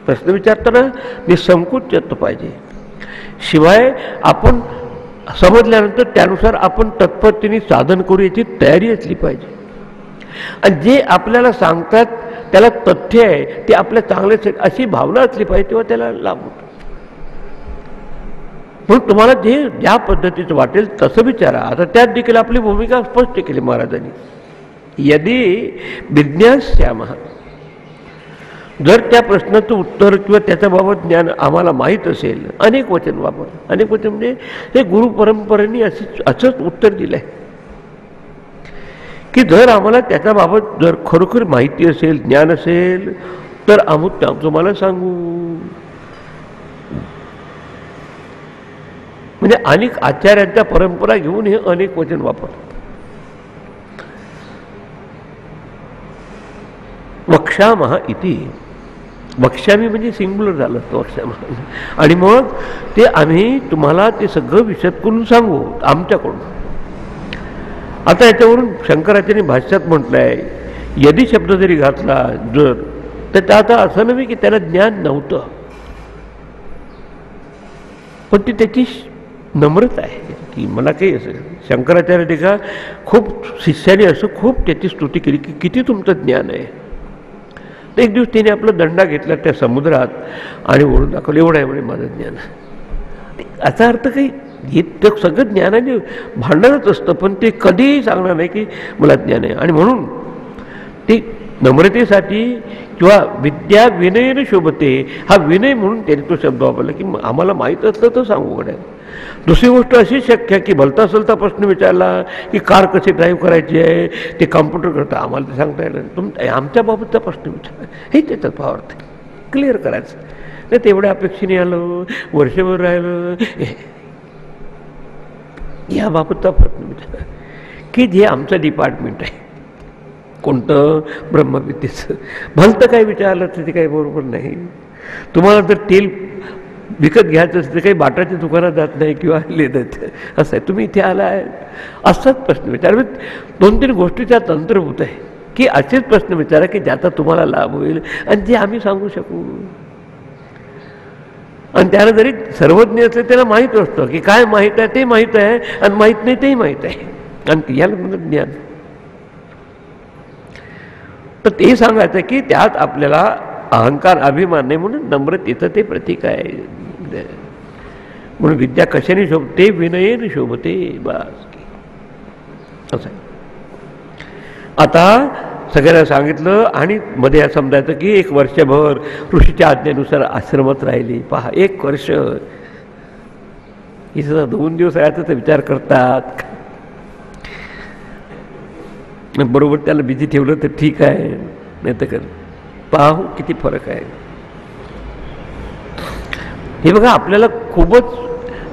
प्रश्न विचारताना निसंकोच पाहिजे. शिवाय आपण समजल्यानंतर त्यानुसार आपण तत्परतेने साधन करू याची तयारी असली पाहिजे. आणि जे आपल्याला सांगतात त्याला तथ्य आहे, ते आपल्या चांगल्यासाठी अशी भावना असली पाहिजे, तेव्हा त्याला लाभ होतो. म्हणून तुम्हाला जे ज्या पद्धतीचं वाटेल तसं विचारा. आता त्यात देखील आपली भूमिका स्पष्ट केली महाराजांनी. यदि विज्ञास्यामः, जर त्या प्रश्नाचं उत्तर किंवा त्याच्याबाबत ज्ञान आम्हाला माहीत असेल, अनेक वचन वापर. अनेक वचन म्हणजे हे गुरु परंपरेने असंच उत्तर दिलं आहे की जर आम्हाला त्याच्याबाबत जर खरोखर माहिती असेल, ज्ञान असेल, तर आम्ही तुम्हाला सांगू. म्हणजे अनेक आचार्यांच्या परंपरा घेऊन हे अनेक वचन वापरतात. वक्ष्यामः इति, वक्ष्यामी म्हणजे सिंग्युलर झालं असतं वक्ष्यामः. आणि मग ते आम्ही तुम्हाला ते सगळं विशद करून सांगू आमच्याकडून. आता याच्यावरून शंकराचार्यांनी भाष्यात म्हटलं आहे, यदि शब्द जरी घातला जर, तर त्याचा असं नव्हे की त्याला ज्ञान नव्हतं, पण ती त्याची नम्रता आहे की मला काही असेल. शंकराचार्य देखा खूप शिष्याने असं खूप त्याची स्तुती केली की किती तुमचं ज्ञान आहे. तर एक दिवस त्याने आपला दंडा घेतला त्या समुद्रात आणि ओढून दाखवलं, एवढं आहे म्हणे माझं ज्ञान. याचा अर्थ काही हे तर सगळं ज्ञानाने भांडणच असतं, पण ते कधीही सांगणार नाही की मला ज्ञान आहे. आणि म्हणून ते नम्रतेसाठी किंवा विद्या विनयन शोभते, हा विनय म्हणून त्यांनी तो शब्द वापरला की आम्हाला माहीत असलं तर सांगू कडे. दुसरी गोष्ट अशी शक्य आहे की भलता सलता प्रश्न विचारला की कार कशी ड्राईव्ह करायची आहे ते कॉम्प्युटर करतं, आम्हाला ते सांगता येईल. आमच्या बाबतचा प्रश्न विचार हे त्याच्यात भावार्थ क्लिअर करायचं नाही. तेवढ्या अपेक्षेने आलं, वर्षभर राहिलं, याबाबतचा प्रश्न विचार की जे आमचं डिपार्टमेंट आहे कोणतं ब्रह्मविद्येचं. भलतं काय विचारलं तर ते काही बरोबर नाही. तुम्हाला जर तेल विकत घ्यायचं असतं काही बाटाच्या दुकानात जात नाही किंवा लेदायचं असं आहे. तुम्ही इथे आला आहे असाच प्रश्न विचार. 2-3 गोष्टीचा तंत्रभूत आहे की असेच प्रश्न विचारा की ज्याचा तुम्हाला लाभ होईल आणि जे आम्ही सांगू शकू. आणि त्याला जरी सर्वज्ञ असले त्याला माहीत असतं की काय माहीत आहे ते माहीत आहे आणि माहीत नाही तेही माहीत आहे. आणि याला म्हणत ज्ञान. तर ते सांगायचं की त्यात आपल्याला अहंकार अभिमान नाही म्हणून नम्रतेचं ते प्रतीक आहे. म्हणून विद्या कशाने शोभते, विनयेने शोभते, बस असं आहे. आता सगळ्यांना सांगितलं आणि मध्ये समजायचं की 1 वर्षभर ऋषीच्या आज्ञेनुसार आश्रमात राहिली. पहा 1 वर्ष. ही सुद्धा 2 दिवस राहायचं तर विचार करतात. बरोबर त्याला बिझी ठेवलं तर ठीक आहे, नाही तर कर. पाहू किती फरक आहे. हे बघा आपल्याला खूपच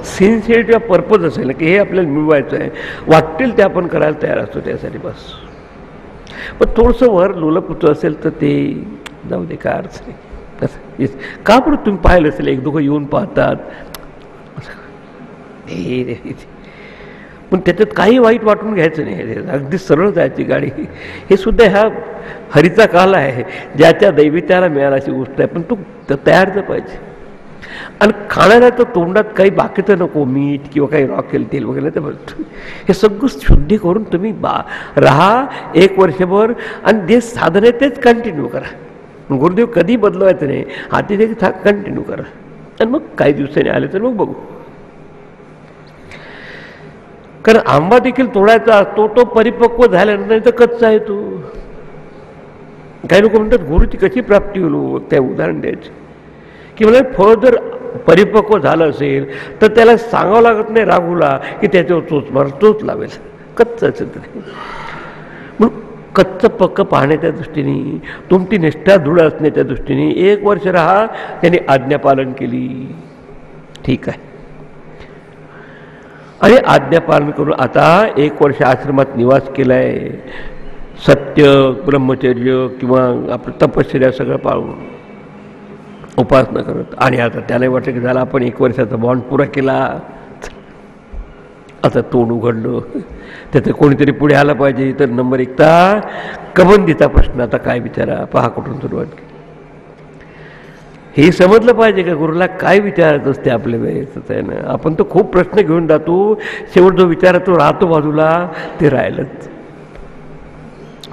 सिन्सिअरिटी ऑफ पर्पज असेल की हे आपल्याला मिळवायचं आहे, वाटतील ते आपण करायला तयार असतो त्यासाठी बस. पण थोडंसं वर लोलपुचं असेल तर ते जाऊ दे, काय अर्थ नाही. कसं का पण तुम्ही पाहिलं असेल 1-2 येऊन पाहतात पण त्याच्यात काही वाईट वाटून घ्यायचं नाही. अगदी सरळ जायची गाडी. हे सुद्धा ह्या हरीचा काल आहे, ज्याच्या दैवित्याला मिळाला अशी गोष्ट आहे. पण तू तयार तर पाहिजे. आणि खाण्याला तर तोंडात काही बाकीचं नको, मीठ किंवा काही रॉकेल तेल वगैरे. तर हे सगळं शुद्धी करून तुम्ही राहा 1 वर्षभर आणि जे साधन आहे तेच कंटिन्यू करा. गुरुदेव कधी बदलवायचं नाही, हाती ते कंटिन्यू करा. आणि मग काही दिवसांनी आले तर मग बघू. कारण आंबा देखील तोडायचा असतो, तो परिपक्व झाल्यानंतर तर कच्चा आहे तो. काही लोक म्हणतात गुरुची कशी प्राप्ती होईल, त्या उदाहरण द्यायचे की मला फळ जर परिपक्व झालं असेल तर त्याला सांगावं लागत नाही राघूला की त्याच्यावर चोच मार, चोच लावेल. कच्चं असेल तरी म्हणून कच्चं पक्क पाहण्याच्या दृष्टीने, तुमची निष्ठा दृढ असण्याच्या दृष्टीने 1 वर्ष राहा. त्यांनी आज्ञापालन केली, ठीक आहे. आणि आज्ञापालन करून आता 1 वर्ष आश्रमात निवास केलाय, सत्य ब्रह्मचर्य किंवा आपलं तपश्चर्या सगळं पाळून उपासना करत. आणि आता त्याला वाटलं की झाला आपण 1 वर्षाचा बॉन्ड पुरा केला, आता तोंड उघडलं. त्याचं कोणीतरी पुढे आलं पाहिजे. तर नंबर 1 कबंदीचा प्रश्न. आता काय विचारा, पहा कुठून सुरुवात केली. हे समजलं पाहिजे का गुरुला काय विचारायचं असते आपल्या वेळेस आहे ना. आपण तर खूप प्रश्न घेऊन जातो, शेवट जो विचारातो राहतो बाजूला ते राहिलंच.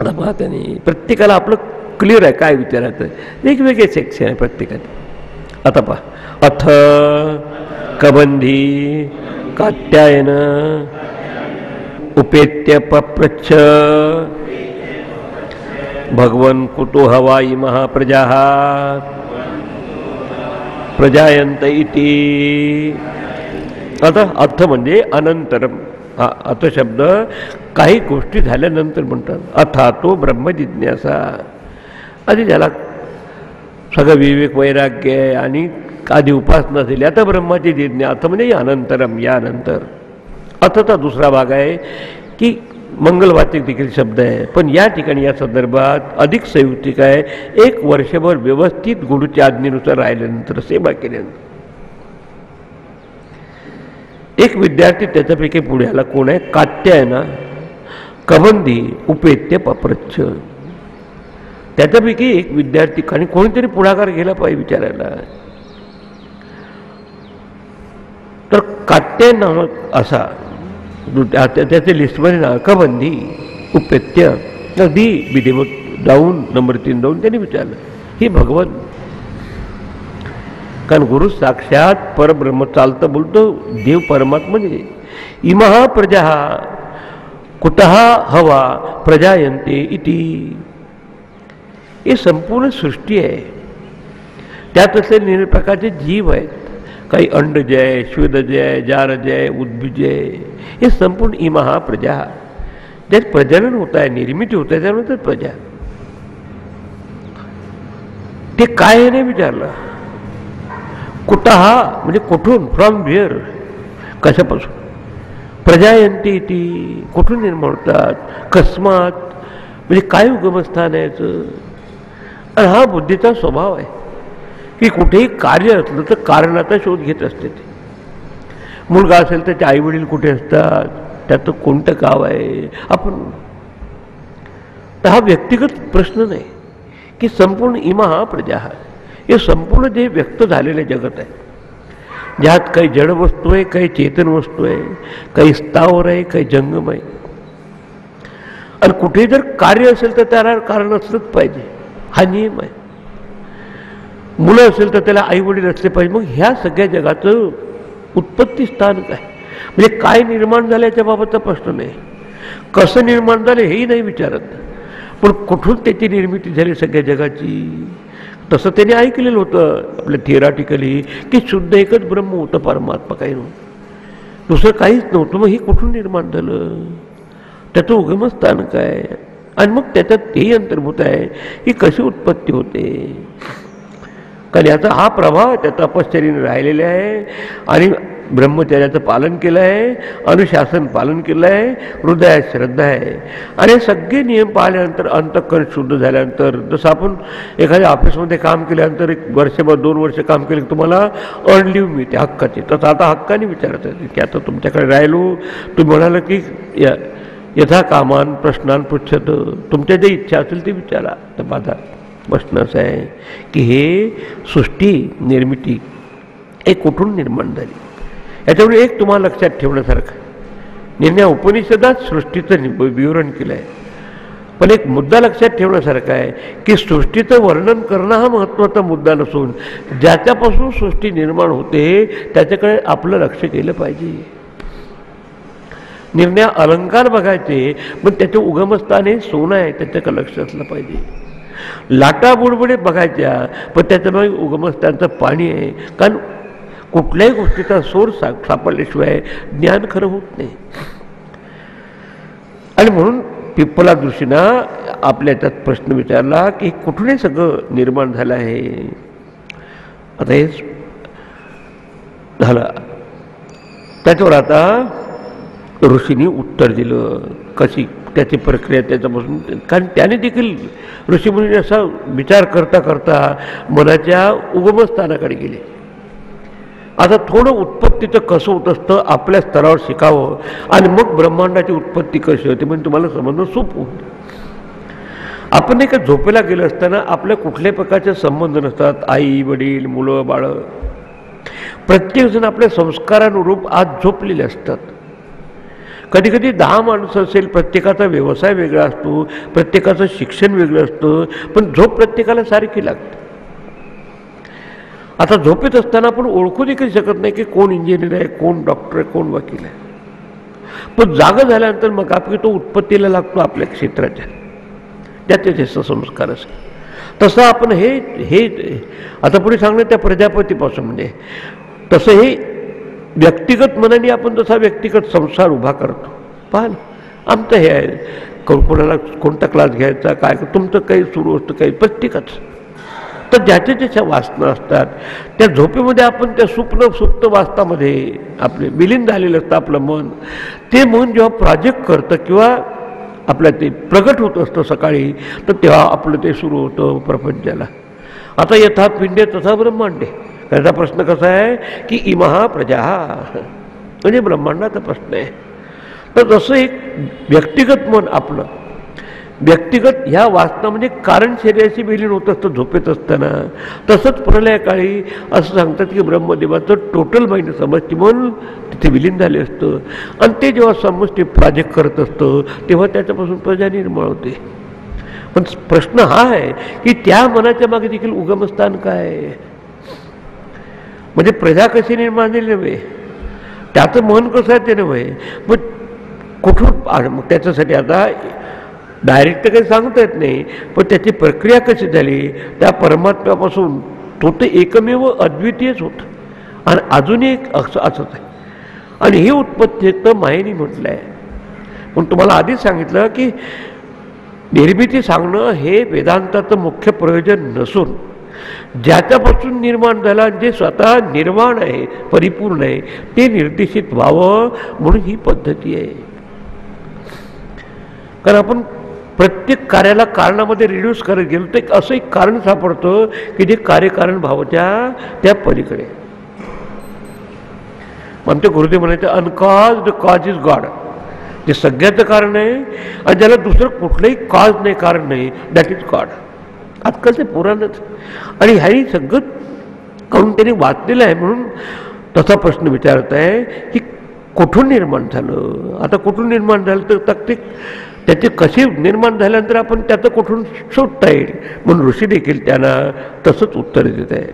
आता पहा त्याने प्रत्येकाला आपलं क्लिअर आहे काय विचारायचं, वेगवेगळे सेक्शन आहे प्रत्येकाचे. आता पहा अथ कबंधी कात्यायन उपेत्य पप्रच्छ भगवन् कुतो हवाई महाप्रजा प्रजायंत इति. आता अर्थ म्हणजे अनंतरम. हा अथ शब्द काही गोष्टी झाल्यानंतर म्हणतात. अथा तो ब्रह्मजिज्ञासा. आधी ज्याला सगळं विवेक वैराग्य आहे आणि आधी उपासना झाली, आता ब्रह्माची जिज्ञा. अर्थ म्हणजे अनंतरम, यानंतर. अथचा दुसरा भाग आहे की मंगलवाचक देखील शब्द आहे, पण या ठिकाणी या संदर्भात अधिक संयुक्तिक आहे. 1 वर्षभर व्यवस्थित गुरुच्या आज्ञेनुसार राहिल्यानंतर, सेवा केल्यानंतर. एक विद्यार्थी त्याच्यापैकी पुढे आला, कोण आहे? कात्यायन कबंधी उपेत्य पप्रच्छ. त्याच्यापैकी एक विद्यार्थी, आणि कोणीतरी पुढाकार गेला पाहिजे विचारायला. तर कात्यायन नामक असा त्याचे लिस्टमध्ये नाव कबंधी उपेत्य. अगदी विधिवत जाऊन नंबर 3 जाऊन त्यांनी विचारलं ही भगवन. कारण गुरु साक्षात परब्रह्म चालतं बोलतो, देव परमात्मा म्हणजे. इमहा प्रजा कुतः हवा प्रजायन्ते इति. ही संपूर्ण सृष्टी आहे. त्यात असे निर प्रकारचे जीव आहेत. काही अंडज आहे, श्वेदज आहे, जारज आहे, उद्भिज आहे. हे संपूर्ण इमा प्रजा, ज्यात प्रजनन होत आहे, निर्मिती होत आहे, त्यानंतर प्रजा. ते काय आहे नाही विचारलं. कुतः म्हणजे कुठून, फ्रॉम व्हेअर, कशापासून. प्रजायंती ती कुठून निर्माण होतात, कस्मात म्हणजे काय उगमस्थान आहे याचं. आणि हा बुद्धीचा स्वभाव आहे की कुठेही कार्य असलं तर कारणाचा शोध घेत असते. ते मुलगा असेल तर त्याचे आईवडील कुठे असतात, त्याचं कोणतं गाव आहे, आपण. तर हा व्यक्तिगत प्रश्न नाही की संपूर्ण इमा प्रजा, हे संपूर्ण जे व्यक्त झालेले जगत आहे, ज्यात काही जड वस्तू आहे, काही चेतन वस्तू आहे, काही स्थावर आहे, काही जंगम आहे. आणि कुठेही जर कार्य असेल तर त्याला कारण असलंच पाहिजे, हा नियम आहे. मुलं असेल तर त्याला आईवडील असले पाहिजे. मग ह्या सगळ्या जगाचं उत्पत्ती स्थान काय, म्हणजे काय निर्माण झालं याच्या बाबतचा प्रश्न नाही. कसं निर्माण झालं हेही नाही विचारत, पण कुठून त्याची निर्मिती झाली सगळ्या जगाची. तसं त्याने ऐकलेलं होतं आपल्या थिअरॉटिकली की शुद्ध एकच ब्रह्म होतं, परमात्मा काही नव्हतं, दुसरं काहीच नव्हतं. मग हे कुठून निर्माण झालं, त्याचं उगमस्थान काय, आणि मग त्याच्यात हेही अंतर्भूत आहे की कशी उत्पत्ती होते. कारण याचा हा प्रभाव त्या तपश्चर्याने राहिलेले आहे आणि ब्रह्मचर्याचं पालन केलं आहे, अनुशासन पालन केलं आहे, हृदयात श्रद्धा आहे. आणि हे सगळे नियम पाळल्यानंतर, अंतःकरण शुद्ध झाल्यानंतर, जसं आपण एखाद्या ऑफिसमध्ये काम केल्यानंतर 1 वर्षभर 2 वर्ष काम केलं तुम्हाला अर्न लिव्ह मिळते हक्काची. तसं आता हक्काने विचारत आहे की आता तुमच्याकडे राहिलो, तुम्ही म्हणाल की यथा कामान प्रश्नान पृच्छत, तुमच्या जे इच्छा असेल ते विचारा. तर माझा प्रश्न असा आहे की हे सृष्टी निर्मिती हे कुठून निर्माण झाली, याच्यामुळे एक तुम्हाला लक्षात ठेवण्यासारखं, निर्णय उपनिषदात सृष्टीचं विवरण केलं आहे, पण एक मुद्दा लक्षात ठेवण्यासारखा आहे की सृष्टीचं वर्णन करणं हा महत्त्वाचा मुद्दा नसून ज्याच्यापासून सृष्टी निर्माण होते त्याच्याकडे आपलं लक्ष केलं पाहिजे. निर्णय अलंकार बघायचे, पण त्याचे उगमस्थान हे सोनं आहे, त्याच्याकडे लक्ष असलं पाहिजे. लाटा बुडबुडे बघायच्या, पण त्याच्यामुळे उगमस्थानचं पाणी आहे. कारण कुठल्याही गोष्टीचा सोर्स सापडल्याशिवाय ज्ञान खरं होत नाही. आणि म्हणून पिप्पला दृष्टीनं आपल्या त्यात प्रश्न विचारला की कुठून हे सगळं निर्माण झालं आहे. आता हे झालं, त्याच्यावर आता ऋषींनी उत्तर दिलं कशी त्याची प्रक्रिया त्याच्यापासून. कारण त्याने देखील ऋषीमुनी असा विचार करता करता मनाच्या उगमस्थानाकडे गेले. आता थोडं उत्पत्तीचं कसं होत असतं आपल्या स्तरावर शिकावं, आणि मग ब्रह्मांडाची उत्पत्ती कशी होते म्हणजे तुम्हाला समजणं सोपं होतं. आपण एका झोपेला गेलं असताना आपल्या कुठल्याही प्रकारचे संबंध नसतात, आई वडील मुलं बाळं, प्रत्येकजण आपल्या संस्कारानुरूप आज झोपलेले असतात. कधी कधी 10 माणसं असेल, प्रत्येकाचा व्यवसाय वेगळा असतो, प्रत्येकाचं शिक्षण वेगळं असतं, पण झोप प्रत्येकाला सारखी लागते. आता झोपेत असताना आपण ओळखू देखील शकत नाही की कोण इंजिनियर आहे, कोण डॉक्टर आहे, कोण वकील आहे. पण जागा झाल्यानंतर मग आपण तो उत्पत्तीला लागतो आपल्या क्षेत्राच्या, त्याचे संस्कार असेल तसं आपण हे आता पुढे सांगणं त्या प्रजापतीपासून म्हणजे तसं हे व्यक्तिगत मनाने आपण जसा व्यक्तिगत संसार उभा करतो. पहा ना, आमचं हे आहे, कोणाला कोणता क्लास घ्यायचा, काय तुमचं काही सुरू असतं, काही प्रत्येकाचं. तर ज्याच्या ज्याच्या वासना असतात त्या झोपेमध्ये आपण त्या सुप्त वास्तामध्ये आपले विलीन झालेलं असतं आपलं मन. ते मन जेव्हा प्रोजेक्ट करतं किंवा आपल्या ते प्रगट होत असतं सकाळी, तर तेव्हा आपलं ते सुरू होतं प्रपंचाला. आता यथा पिंडे तथा ब्रह्मांडे, त्याचा प्रश्न कसा आहे की इमहा प्रजा म्हणजे ब्रह्मांडाचा प्रश्न आहे. तर जसं एक व्यक्तिगत मन आपलं व्यक्तिगत ह्या वासना म्हणजे कारण शरीराशी विलीन होत असतं झोपेत असताना, तसंच प्रलयकाळी असं सांगतात की ब्रह्मदेवाचं टोटल माइंड समष्टी मन तिथे विलीन झाले असतं, आणि ते जेव्हा समष्टी प्रोजेक्ट करत असतं तेव्हा त्याच्यापासून प्रजा निर्माण होते. पण प्रश्न हा आहे की त्या मनाच्या मागे देखील उगमस्थान काय आहे, म्हणजे प्रजा कशी निर्माण झाली नव्हे, त्याचं मन कसं आहे ते नव्हे, पण कुठून. मग त्याच्यासाठी आता डायरेक्ट काही सांगता येत नाही, पण त्याची प्रक्रिया कशी झाली, त्या परमात्म्यापासून तो ते एकमेव अद्वितीयच होता आणि अजूनही एक असंच आहे. आणि ही उत्पत्ती तर मायेने म्हटलं आहे. पण तुम्हाला आधीच सांगितलं की निर्मिती सांगणं हे वेदांताचं मुख्य प्रयोजन नसून ज्याच्यापासून निर्माण झाला, जे स्वतः निर्माण आहे, परिपूर्ण आहे, ते निर्देशित व्हावं म्हणून ही पद्धती आहे. कारण आपण प्रत्येक कार्याला कारणामध्ये रिड्यूस करत गेलो तर असं एक कारण सापडतं की जे कार्यकारण भावाच्या त्या पलीकडे. आमच्या गुरुदेव म्हणायचं अनकॉज्ड कॉज इज गॉड. जे सगळ्याचं कारण आहे आणि ज्याला दुसरं कुठलंही कॉज नाही, कारण नाही, दॅट इज गॉड. आजकाल ते पुराणच. आणि ह्याही सगळं करून त्यांनी वाचलेलं आहे म्हणून तसा प्रश्न विचारत आहे की कुठून निर्माण झालं. आता कुठून निर्माण झालं तर ते त्याचे कसे निर्माण झाल्यानंतर आपण त्याचं कुठून शोधता येईल म्हणून ऋषी देखील त्यांना तसंच उत्तर देत आहे.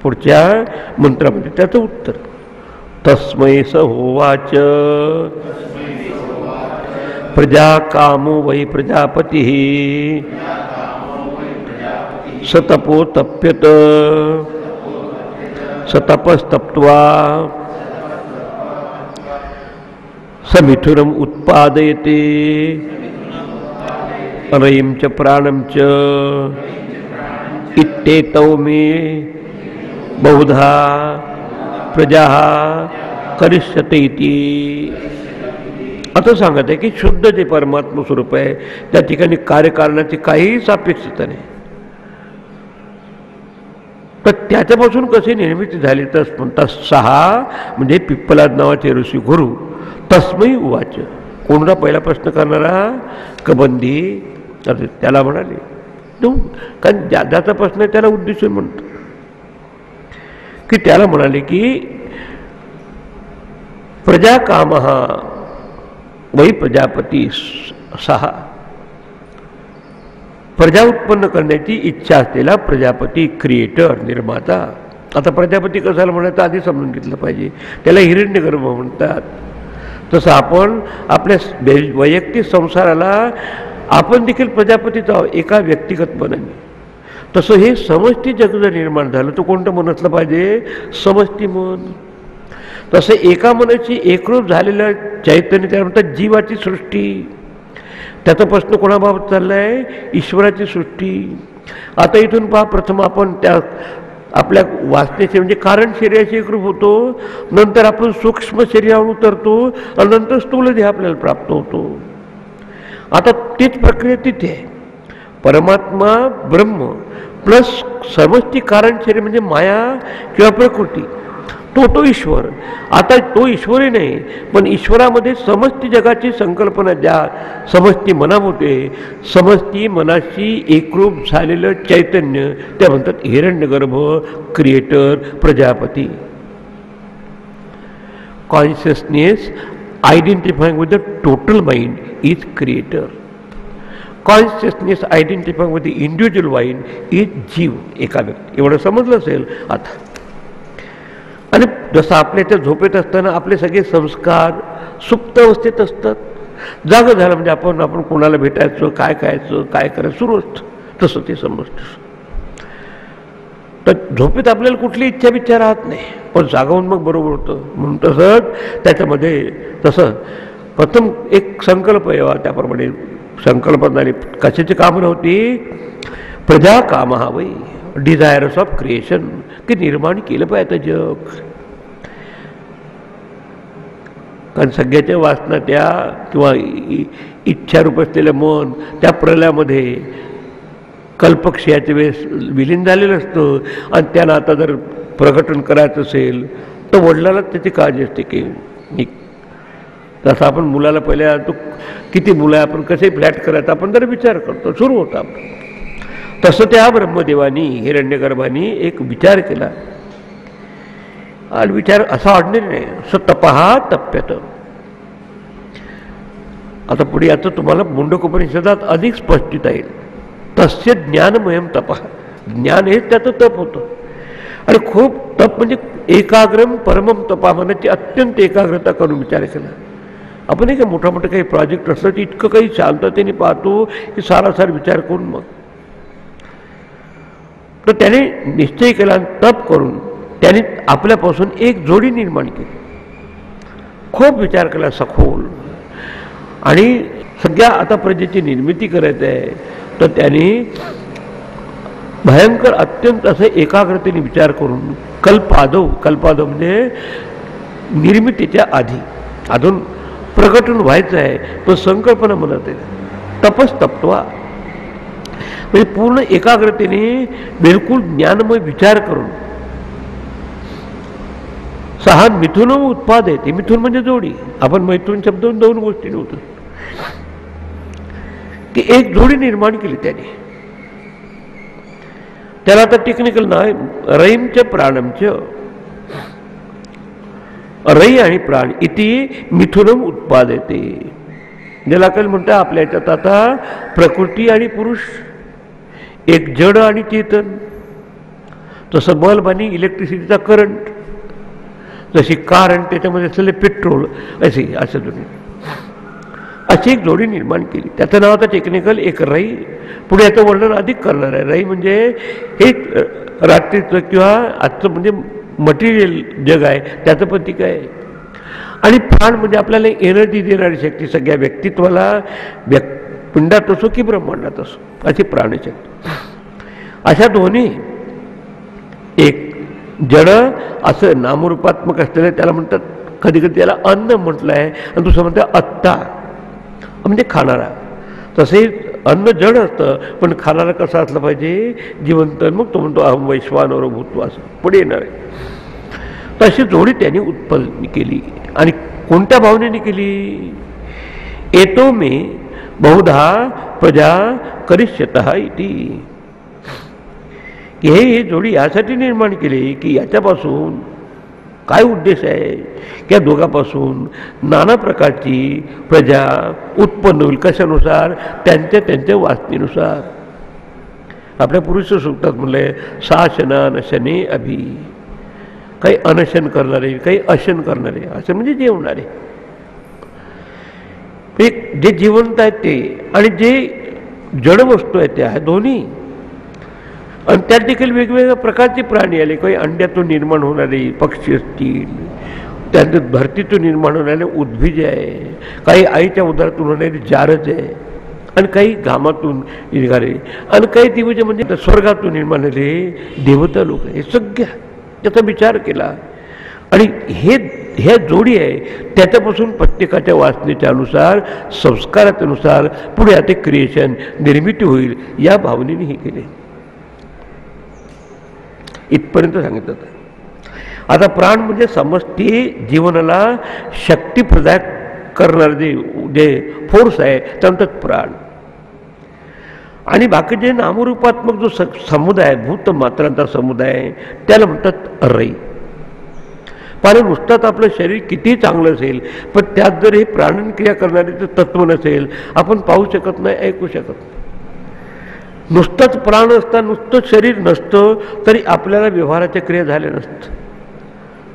पुढच्या मंत्रामध्ये त्याचं उत्तर तस्मै स होवाच प्रजा कामो वै प्रजापती सतपो तप्यत सतपस्तप्त्वा समिथुनम उत्पादयते अरयिं च प्राणं च इत्येतौ मे बहुधा प्रजा करिष्यते इति. असं सांगत आहे की शुद्ध जे परमात्मा स्वरूप आहे त्या ठिकाणी कार्यकारणाची काहीही सापेक्षता नाही. तर त्याच्यापासून कशी निर्मिती झाली तर म्हणतात सहा म्हणजे पिप्पलाद नावाचे ऋषी गुरु तस्मै उवाच. कोणता पहिला प्रश्न करणारा कबंदी त्याला म्हणाले, कारण ज्याचा प्रश्न आहे त्याला उद्देशून म्हणतो की त्याला म्हणाले की प्रजा कामः वै प्रजापती सहा. प्रजा उत्पन्न करण्याची इच्छा असलेला प्रजापती, क्रिएटर, निर्माता. आता प्रजापती कशाला म्हणायचं आधी समजून घेतलं पाहिजे. त्याला हिरण्यगर्भ म्हणतात. तसं आपण आपल्या वैयक्तिक संसाराला आपण देखील प्रजापतीच आहोत एका व्यक्तिगत मनाने. तसं हे समष्टी जग जर निर्माण झालं तर कोणतं मन असलं पाहिजे, समष्टी मन. तसं एका मनाची एकरूप झालेलं चैतन्य त्याला म्हणतात जीवाची सृष्टी. त्याचा प्रश्न कोणाबाबत चालला आहे, ईश्वराची सृष्टी. आता इथून पहा, प्रथम आपण त्या आपल्या वासनेचे म्हणजे कारण शरीराशी एकरूप होतो, नंतर आपण सूक्ष्म शरीरावर उतरतो आणि नंतर स्थूल देह आपल्याला प्राप्त होतो. आता तीच प्रक्रिया तिथे आहे. परमात्मा ब्रह्म प्लस समष्टी कारण शरीर म्हणजे माया किंवा प्रकृती, तो ईश्वर. आता तो ईश्वरही नाही, पण ईश्वरामध्ये समष्टी जगाची संकल्पना ज्या समष्टी मनामध्ये, समष्टी मनाशी एकरूप झालेलं चैतन्य त्या म्हणतात हिरण्यगर्भ, क्रिएटर, प्रजापती. Consciousness identifying with the total mind is creator. Consciousness identifying with the individual mind is जीव, एका व्यक्ती. एवढं समजलं असेल आता. आणि जसं आपल्या त्या झोपेत असताना आपले सगळे संस्कार सुप्त अवस्थेत असतात, जागं झालं म्हणजे आपण कोणाला भेटायचं, काय खायचं, काय करायचं सुरू असतं, तसं ते समजतं. तर झोपेत आपल्याला कुठली इच्छा बिच्छा राहत नाही, पण जागावून मग बरोबर होतं. म्हणून तसंच त्याच्यामध्ये तसं प्रथम एक संकल्प यावा, त्याप्रमाणे संकल्पना झाली. कशाची कामना होती, प्रजा कामः वै, डिझायर्स ऑफ क्रिएशन, की निर्माण केलं पाहिजे जग. कारण सगळ्याच्या वासना त्या किंवा इच्छारूप असलेलं मन त्या प्रलयामध्ये कल्पक्षयाच्या वेळेस विलीन झालेलं असतं. आणि त्यानं आता जर प्रकटन करायचं असेल तर वडिलाला त्याची काळजी असते की तसं आपण मुलाला पहिल्या तो किती मुलं आहे, आपण कसे फ्लॅट करायचं आपण जर विचार करतो, सुरू होता आपण. तसं त्या ब्रह्मदेवानी हिरण्यगर्भानी एक विचार केला. आणि विचार असा ऑर्डिनरी नाही, असं तपहा तप्यत. आता पुढे याचं तुम्हाला मुंडकोपनिषदात अधिक स्पष्टता येईल. तस्य ज्ञानमयम तपः, ज्ञान हेच त्याचं तप होतं. आणि खूप तप म्हणजे एकाग्रम परमम तपा, म्हणायची अत्यंत एकाग्रता करून विचार केला. आपण एक मोठा मोठा काही प्रोजेक्ट असलं तर इतकं काही शांततेने पाहतो की सारासार विचार करून मग तर त्याने निश्चय केला, तप करून त्याने आपल्यापासून एक जोडी निर्माण केली. खूप विचार केला सखोल आणि सगळ्या आता प्रजेची निर्मिती करायची आहे. तर त्याने भयंकर अत्यंत असं एकाग्रतेने विचार करून कल्पादव म्हणजे निर्मितीच्या आधी अजून प्रकटून व्हायचं आहे पण संकल्पना म्हणत आहे तपस्तप्त्वा म्हणजे पूर्ण एकाग्रतेने बिलकुल ज्ञानमय विचार करून सहा मिथुन उत्पाद आहे. ते मिथुन म्हणजे जोडी. आपण मैथुन शब्द दोन गोष्टी नव्हतं की एक जोडी निर्माण केली त्याने. त्याला आता टेक्निकल नाव रईंच प्राणंच रई आणि प्राण इति मिथुनम उत्पादते. ज्याला काही म्हणतात आपल्या याच्यात आता प्रकृती आणि पुरुष, एक जड आणि चेतन, तसं बल्ब आणि इलेक्ट्रिसिटीचा करंट, जशी कार आणि त्याच्यामध्ये असलेले पेट्रोल असं दोन्ही अशी एक जोडी निर्माण केली. त्याचं नाव आता टेक्निकल एक रई. पुढे याचं वर्णन अधिक करणार आहे. रई म्हणजे हे रात्रीचं किंवा आजचं म्हणजे मटेरियल जग आहे त्याचं प्रतीक आहे. आणि प्राण म्हणजे आपल्याला एनर्जी देणारी शक्ती सगळ्या व्यक्तित्वाला, पिंडात असो की ब्रह्मांडात असो अशी प्राणशक्ती. अशा दोन्ही एक जड असं नामरूपात्मक असलेलं त्याला म्हणतात, कधी कधी त्याला अन्न म्हटलं आहे आणि दुसरं म्हणतात आत्ता म्हणजे खाणारा. तसेच अन्न जड असतं पण खाणारा कसा असला पाहिजे जिवंत. मग तो म्हणतो अहम वैश्वानर भूत्वा असं पुढे येणार आहे. तशी जोडी त्यांनी उत्पन्न केली. आणि कोणत्या भावनेने केली? येतो मे बहुधा प्रजा करिष्यतः इति. की हे जोडी यासाठी निर्माण केली की याच्यापासून काय उद्देश आहे की या दोघांपासून नाना प्रकारची प्रजा उत्पन्न होईल. कशानुसार? त्यांच्या वासनेनुसार. आपल्या पुरुष सूक्तात म्हणले साशना नशने अभि. काही अनशन करणारे, काही अशन करणारे, असं म्हणजे जेवणारे. जे जिवंत आहेत ते आणि जे जड वस्तू आहेत त्या दोन्ही. आणि त्यात देखील वेगवेगळ्या प्रकारचे प्राणी आले. काही अंड्यातून निर्माण होणारे पक्षी असतील, त्यानंतर धरतीतून निर्माण होणारे उद्भिज आहे, काही आईच्या उदरातून होणारे जारज आहे, आणि काही घामातून निघाले, आणि काही दिवस म्हणजे स्वर्गातून निर्माण झाले देवता लोक. हे सगळ्या त्याचा विचार केला आणि ह्या जोडी आहे त्याच्यापासून प्रत्येकाच्या वासनेच्या अनुसार, संस्कारानुसार पुढे आता क्रिएशन निर्मिती होईल या भावनेने हे केले. इथपर्यंत सांगितलं. आता प्राण म्हणजे समष्टी जीवनाला शक्ती प्रदान करणारे जे फोर्स आहे त्यानंतर प्राण. आणि बाकी जे नामरूपात्मक जो समुदाय, भूत मात्रांचा समुदाय, त्याला म्हणतात रई. कारण नुसताच आपलं शरीर किती चांगलं असेल पण त्यात जर हे प्राणक्रिया करणारे तत्व नसेल आपण पाहू शकत नाही, ऐकू शकत नाही. नुसतंच प्राण असता, नुसतं शरीर नसतं तरी आपल्याला व्यवहाराच्या क्रिया झाल्या नसतं.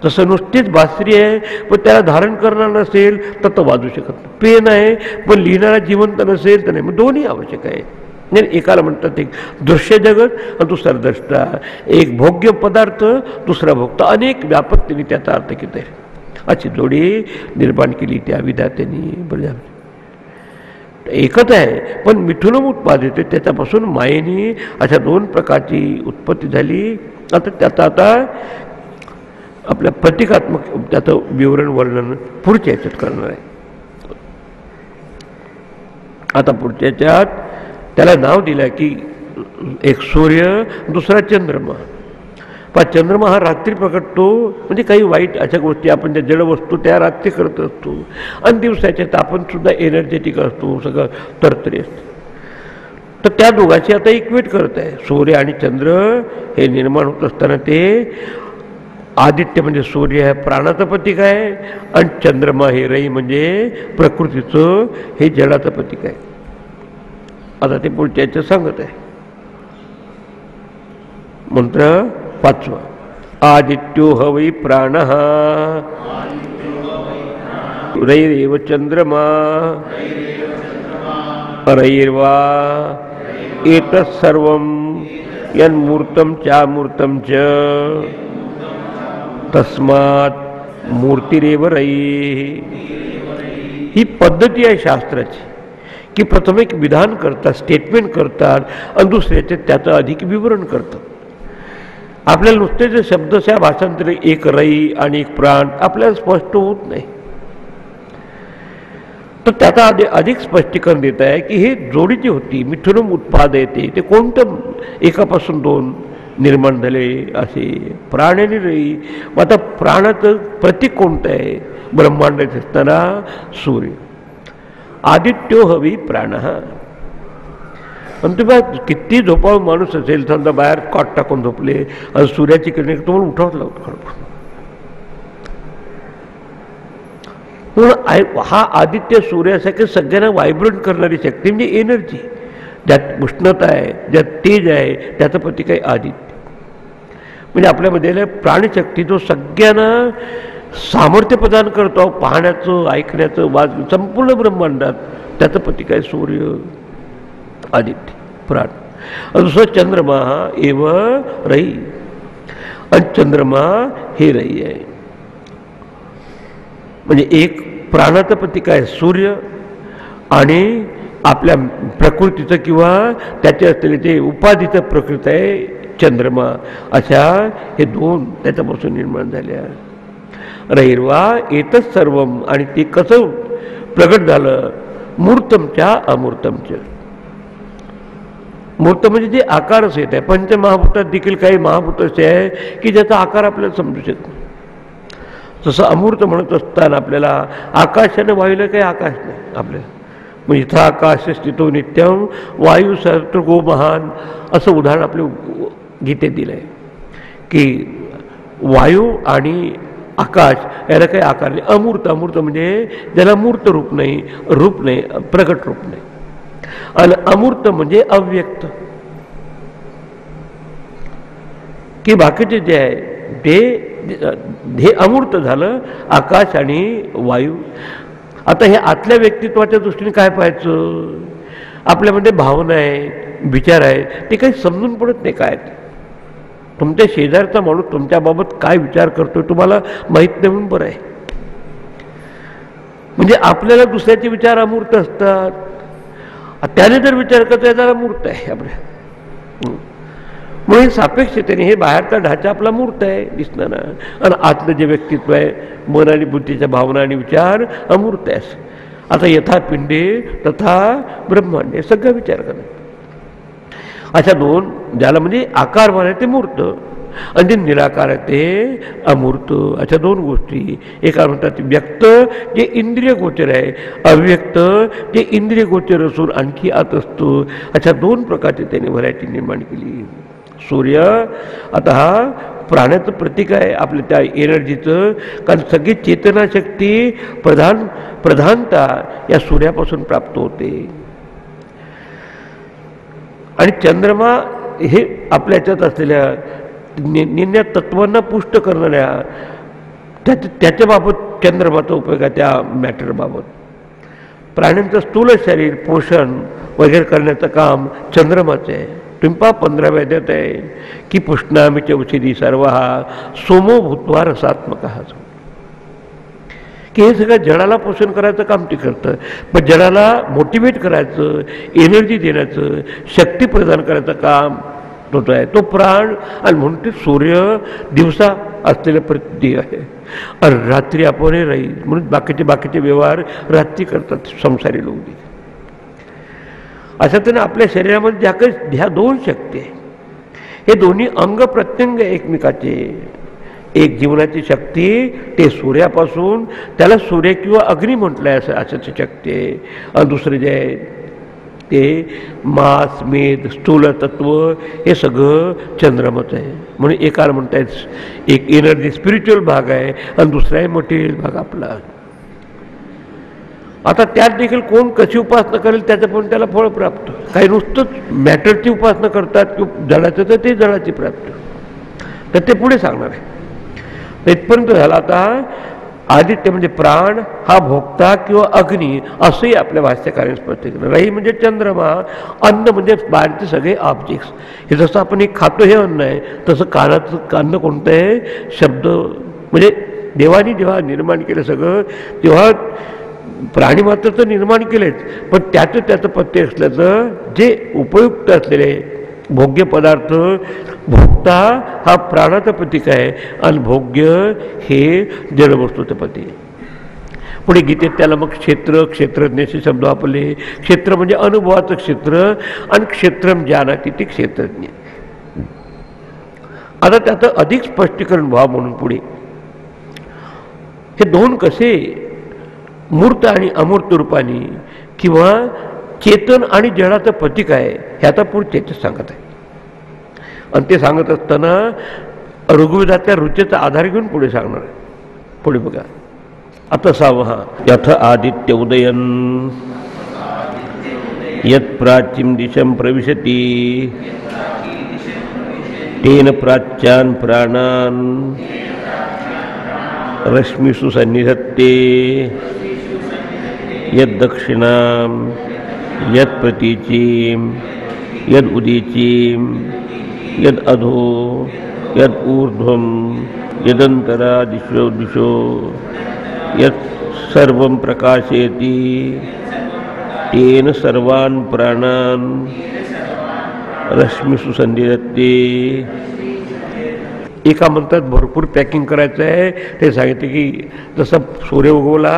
तसं नुसतीच बासरी आहे पण त्याला धारण करणार नसेल तर तो वाजू शकत नाही. पेन आहे पण लिहिणारा जिवंत नसेल तर नाही. मग दोन्ही आवश्यक आहे. एकाला म्हणतात एक दृश्य जगत आणि दुसरा द्रष्टा, एक भोग्य पदार्थ दुसरा भोगता, अनेक व्यापकतेने त्याचा अर्थ घेत आहे. अशी जोडी निर्माण केली त्या विधात्याने. एकच आहे पण मिथुनम उत्पादित, त्याच्यापासून मायेने अशा दोन प्रकारची उत्पत्ती झाली. आता त्याचा आता आपल्या प्रतिकात्मक त्याचं विवरण वर्णन पुढच्या याच्यात करणार आहे. आता पुढच्या याच्यात त्याला नाव दिलं की एक सूर्य, दुसरा चंद्रमा. पण चंद्रमा हा रात्री प्रकटतो, म्हणजे काही वाईट अशा गोष्टी आपण ज्या जड वस्तू त्या रात्री करत असतो, आणि दिवसाच्यात आपण सुद्धा एनर्जेटिक असतो, सगळं तरतरी असतं. तर त्या दोघांची आता इक्वेट करत आहे. सूर्य आणि चंद्र हे निर्माण होत असताना ते आदित्य म्हणजे सूर्य हे प्राणाचं प्रतीक आहे आणि चंद्रमा हे रई म्हणजे प्रकृतीचं, हे जडाचं प्रतीक आहे. आता ते पुढच्या याच्यात सांगत आहे. मंत्र 5. आदित्यो ह वै प्राणः रैरेव चंद्रमा रैर्वा एतत्सर्वं यन्मूर्तं चामूर्तं च तस्मात् मूर्तिरेव रैः. ही पद्धती आहे शास्त्राची की प्रथम एक विधान करतात, स्टेटमेंट करतात आणि दुसऱ्याचे त्याचं अधिक विवरण करतात. आपल्याला नुसते जे शब्दशः भाषांतर एक रई आणि एक प्राण आपल्याला स्पष्ट होत नाही. तर त्याचा अधिक स्पष्टीकरण देत आहे की हे जोडी जी होती मिथुनम उत्पाद येते ते कोणतं एकापासून दोन निर्माण झाले असे प्राण आणि रई. मग आता प्राणाचं प्रतीक कोणतं आहे? ब्रह्मांडात असताना सूर्य. आदित्यो हवी प्राण. पण तुम्ही किती झोपाळू माणूस असेल, समजा बाहेर कॉट टाकून झोपले आणि सूर्याची किरणे तुम्हाला उठावत लावतो. म्हणून हा आदित्य सूर्यासारखे सगळ्यांना व्हायब्रंट करणारी शक्ती म्हणजे एनर्जी, ज्यात उष्णता आहे, ज्यात तेज आहे, त्याचं प्रतीक आहे आदित्य. म्हणजे आपल्यामध्ये प्राणशक्ती जो सगळ्यांना सामर्थ्य प्रदान करतो, पाहण्याचं, ऐकण्याचं, संपूर्ण ब्रह्मांडात, त्याचं प्रतीक आहे सूर्य, आदित्य, प्राण. दुसरं चंद्रमा एव रई. आणि चंद्रमा हे रई आहे. म्हणजे एक प्राणाचं प्रतीक आहे सूर्य आणि आपल्या प्रकृतीचं किंवा त्याचे असलेले जे उपाधीचं प्रकृती आहे चंद्रमा. अशा हे दोन त्याच्यापासून निर्माण झाले आहे. रैर्वा एतच सर्वम. आणि ते कसं प्रगट झालं? मूर्तमच्या अमूर्तमच्या. मूर्त म्हणजे जे आकारच येत आहे. पंचमहाभूतात देखील काही महाभूत असे आहे की ज्याचा आकार आपल्याला समजू शकतो. तसं अमूर्त म्हणत असताना आपल्याला आकाशाने वायूला काही आकाश नाही आपल्याला. मग इथं आकाश स्थितो नित्यम वायू सहस्रगो महान असं उदाहरण आपल्या गीतेत दिलं आहे की वायू आणि आकाश याला काही आकार नाही. अमूर्त. अमूर्त म्हणजे ज्याला मूर्त रूप नाही, प्रगट रूप नाही. आणि अमूर्त म्हणजे अव्यक्त, की बाकीचे जे आहे ते हे अमूर्त झालं, आकाश आणि वायू. आता हे आतल्या व्यक्तित्वाच्या दृष्टीने काय पाहायचं? आपल्यामध्ये भावना आहे, विचार आहे, ते काही समजून पडत नाही. काय तुमच्या शेजारचा माणूस तुमच्याबाबत काय विचार करतोय तुम्हाला माहीत नाही म्हणून बरं आहे. म्हणजे आपल्याला दुसऱ्याचे विचार अमूर्त असतात. त्याने जर विचार करतो त्याला मूर्त आहे आपल्या. म्हणून सापेक्षतेने हे बाहेरचा ढाचा आपला मूर्त आहे दिसणारा, आणि आतलं जे व्यक्तित्व आहे, मन आणि बुद्धीच्या भावना आणि विचार अमूर्त आहे. आता यथा पिंडे तथा ब्रह्मांड हे सगळं विचार करा. अशा दोन, ज्याला म्हणजे आकारवान आहे ते मूर्त आणि जे निराकार आहे ते अमूर्त, अशा दोन गोष्टी. एका म्हणतात व्यक्त जे इंद्रिय गोचर आहे, अव्यक्त जे इंद्रिय गोचर असून आणखी आत असतो. अशा दोन प्रकारची त्याने व्हरायटी निर्माण केली. सूर्य आता हा प्राण्याचं प्रतीक आहे आपल्या त्या एनर्जीचं, कारण सगळी चेतनाशक्ती प्रधानता या सूर्यापासून प्राप्त होते. आणि चंद्रमा हे आपल्या ह्याच्यात असलेल्या निम्न तत्वांना पुष्ट करणाऱ्या त्याच्याबाबत चंद्रमाचा उपयोग आहे. त्या मॅटरबाबत प्राण्यांचं स्थूल शरीर पोषण वगैरे करण्याचं काम चंद्रमाचं आहे. तुम्ही पहा 15व्या अध्यायात आहे की पुष्णामी च औषधी सर्व सोमो भूत्वा रसात्मक, की हे सगळं जडाला पोषण करायचं काम ते करतं. पण जडाला मोटिवेट करायचं, एनर्जी देण्याचं, शक्ती प्रदान करायचं काम तोच आहे, तो प्राण. आणि म्हणून ते सूर्य दिवसा असलेलं प्रतीक आहे आणि रात्री आपण राहील म्हणून बाकीचे व्यवहार रात्री करतात संसारी लोक. अशा त्याने आपल्या शरीरामध्ये ह्या दोन शक्ती आहे, हे दोन्ही अंग प्रत्यंग एकमेकाचे. एक जीवनाची शक्ती ते सूर्यापासून, त्याला सूर्य किंवा अग्नी म्हटलं आहे असं शक्ती आहे. आणि दुसरं जे आहे ते मास मेद स्थूल तत्व हे सगळं चंद्रमाचं आहे. म्हणून एकाला म्हणतायत एक एनर्जी स्पिरिच्युअल भाग आहे आणि दुसरा आहे मटेरियल भाग आपला. आता त्यात देखील कोण कशी उपासना करेल त्याचं पण त्याला फळ प्राप्त. काही नुसतंच मॅटरची उपासना करतात किंवा जडाचं तर ते जडाची प्राप्त, तर ते पुढे सांगणार आहे. इथपर्यंत झाला. आता आदित्य म्हणजे प्राण, हा भोक्ता किंवा अग्नी असंही आपल्या भाष्यकाराने स्पष्ट केलं. रही म्हणजे चंद्रमा, अन्न म्हणजे बाहेरचे सगळे ऑब्जेक्ट्स. हे जसं आपण एक खातो हे अन्न आहे, तसं कानाचं अन्न कोणतं आहे? शब्द. म्हणजे देवानी जेव्हा निर्माण केलं सगळं, तेव्हा प्राणी मात्र तर निर्माण केलेच, पण त्याचं पथ्य असल्याचं जे उपयुक्त असलेले भोग्य पदार्थ, भोक्ता हा प्राणाचं प्रतीक आहे आणि भोग्य हे जडवस्तूचं प्रतीक आहे. पुढे गीतेत त्याला मग क्षेत्रज्ञाचे शब्द वापरले. क्षेत्र म्हणजे अनुभवाचं क्षेत्र आणि क्षेत्रम जानाति ते क्षेत्रज्ञ. आता त्याचं अधिक स्पष्टीकरण व्हावं म्हणून पुढे हे दोन कसे मूर्त आणि अमूर्त रूपाने किंवा चेतन आणि जडाचं प्रतीक आहे हे आता पुढे त्याचं सांगत आहे. आणि ते सांगत असताना ऋग्वेदाच्या रुचेचा आधार घेऊन पुढे सांगणार आहे. पुढे बघा. आता 6 यथ आदित्य उदयन यत् प्राच्यं दिशं प्रविशति तेन प्राच्यान् प्राणान् रश्मिषु सन्निधत्ते यद दक्षिणां यद प्रतीचीं यद उदीचीं यद अधो यद ऊर्ध्वं यदंतरा दिशो दिशो यद सर्वं प्रकाशयति तेन सर्वान् प्राणान् रश्मिषु सन्निधत्ते. एका मंत्रात भरपूर पॅकिंग करायचं आहे. ते सांगितले की जसं सूर्य उगवला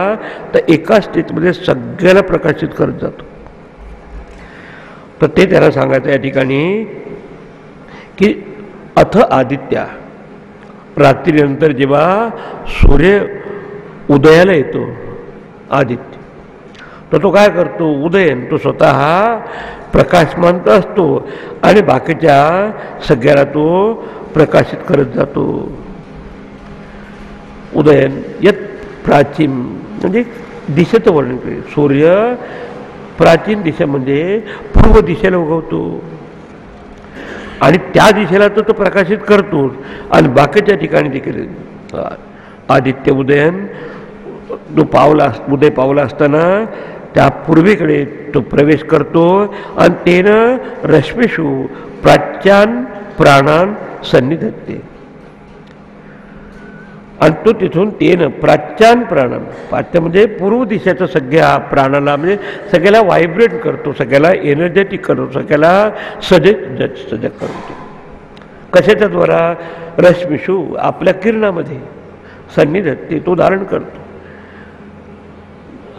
तर एका स्टेजमध्ये सगळ्याला प्रकाशित करत जातो. तर ते त्याला सांगायचं या ठिकाणी की अथ आदित्या, रात्रीनंतर जेव्हा सूर्य उदयाला येतो आदित्य, तर तो काय करतो? उदयन. तो स्वतः प्रकाशमान असतो आणि बाकीच्या सगळ्याला तो प्रकाशित करत जातो. उदयन यत प्राचीन म्हणजे दिशेचं वर्णन करेल. सूर्य प्राचीन दिशा म्हणजे पूर्व दिशेला उगवतो आणि त्या दिशेला तो प्रकाशित करतो आणि बाकीच्या ठिकाणी देखील आदित्य उदयन उदय पावला असताना त्या पूर्वेकडे तो प्रवेश करतो आणि तेनं रश्मिषु प्राच्यान प्राणान सन्निधत्ते. आणि तो तिथून तेनं प्राच्यान प्राणान, प्राच्य म्हणजे पूर्व दिशेचा सगळ्या प्राणाला म्हणजे सगळ्याला व्हायब्रेट करतो, सगळ्याला एनर्जेटिक करतो, सगळ्याला सजग करतो. कशाच्या द्वारा? रश्मिषु आपल्या किरणामध्ये सन्निधत्ते तो धारण करतो.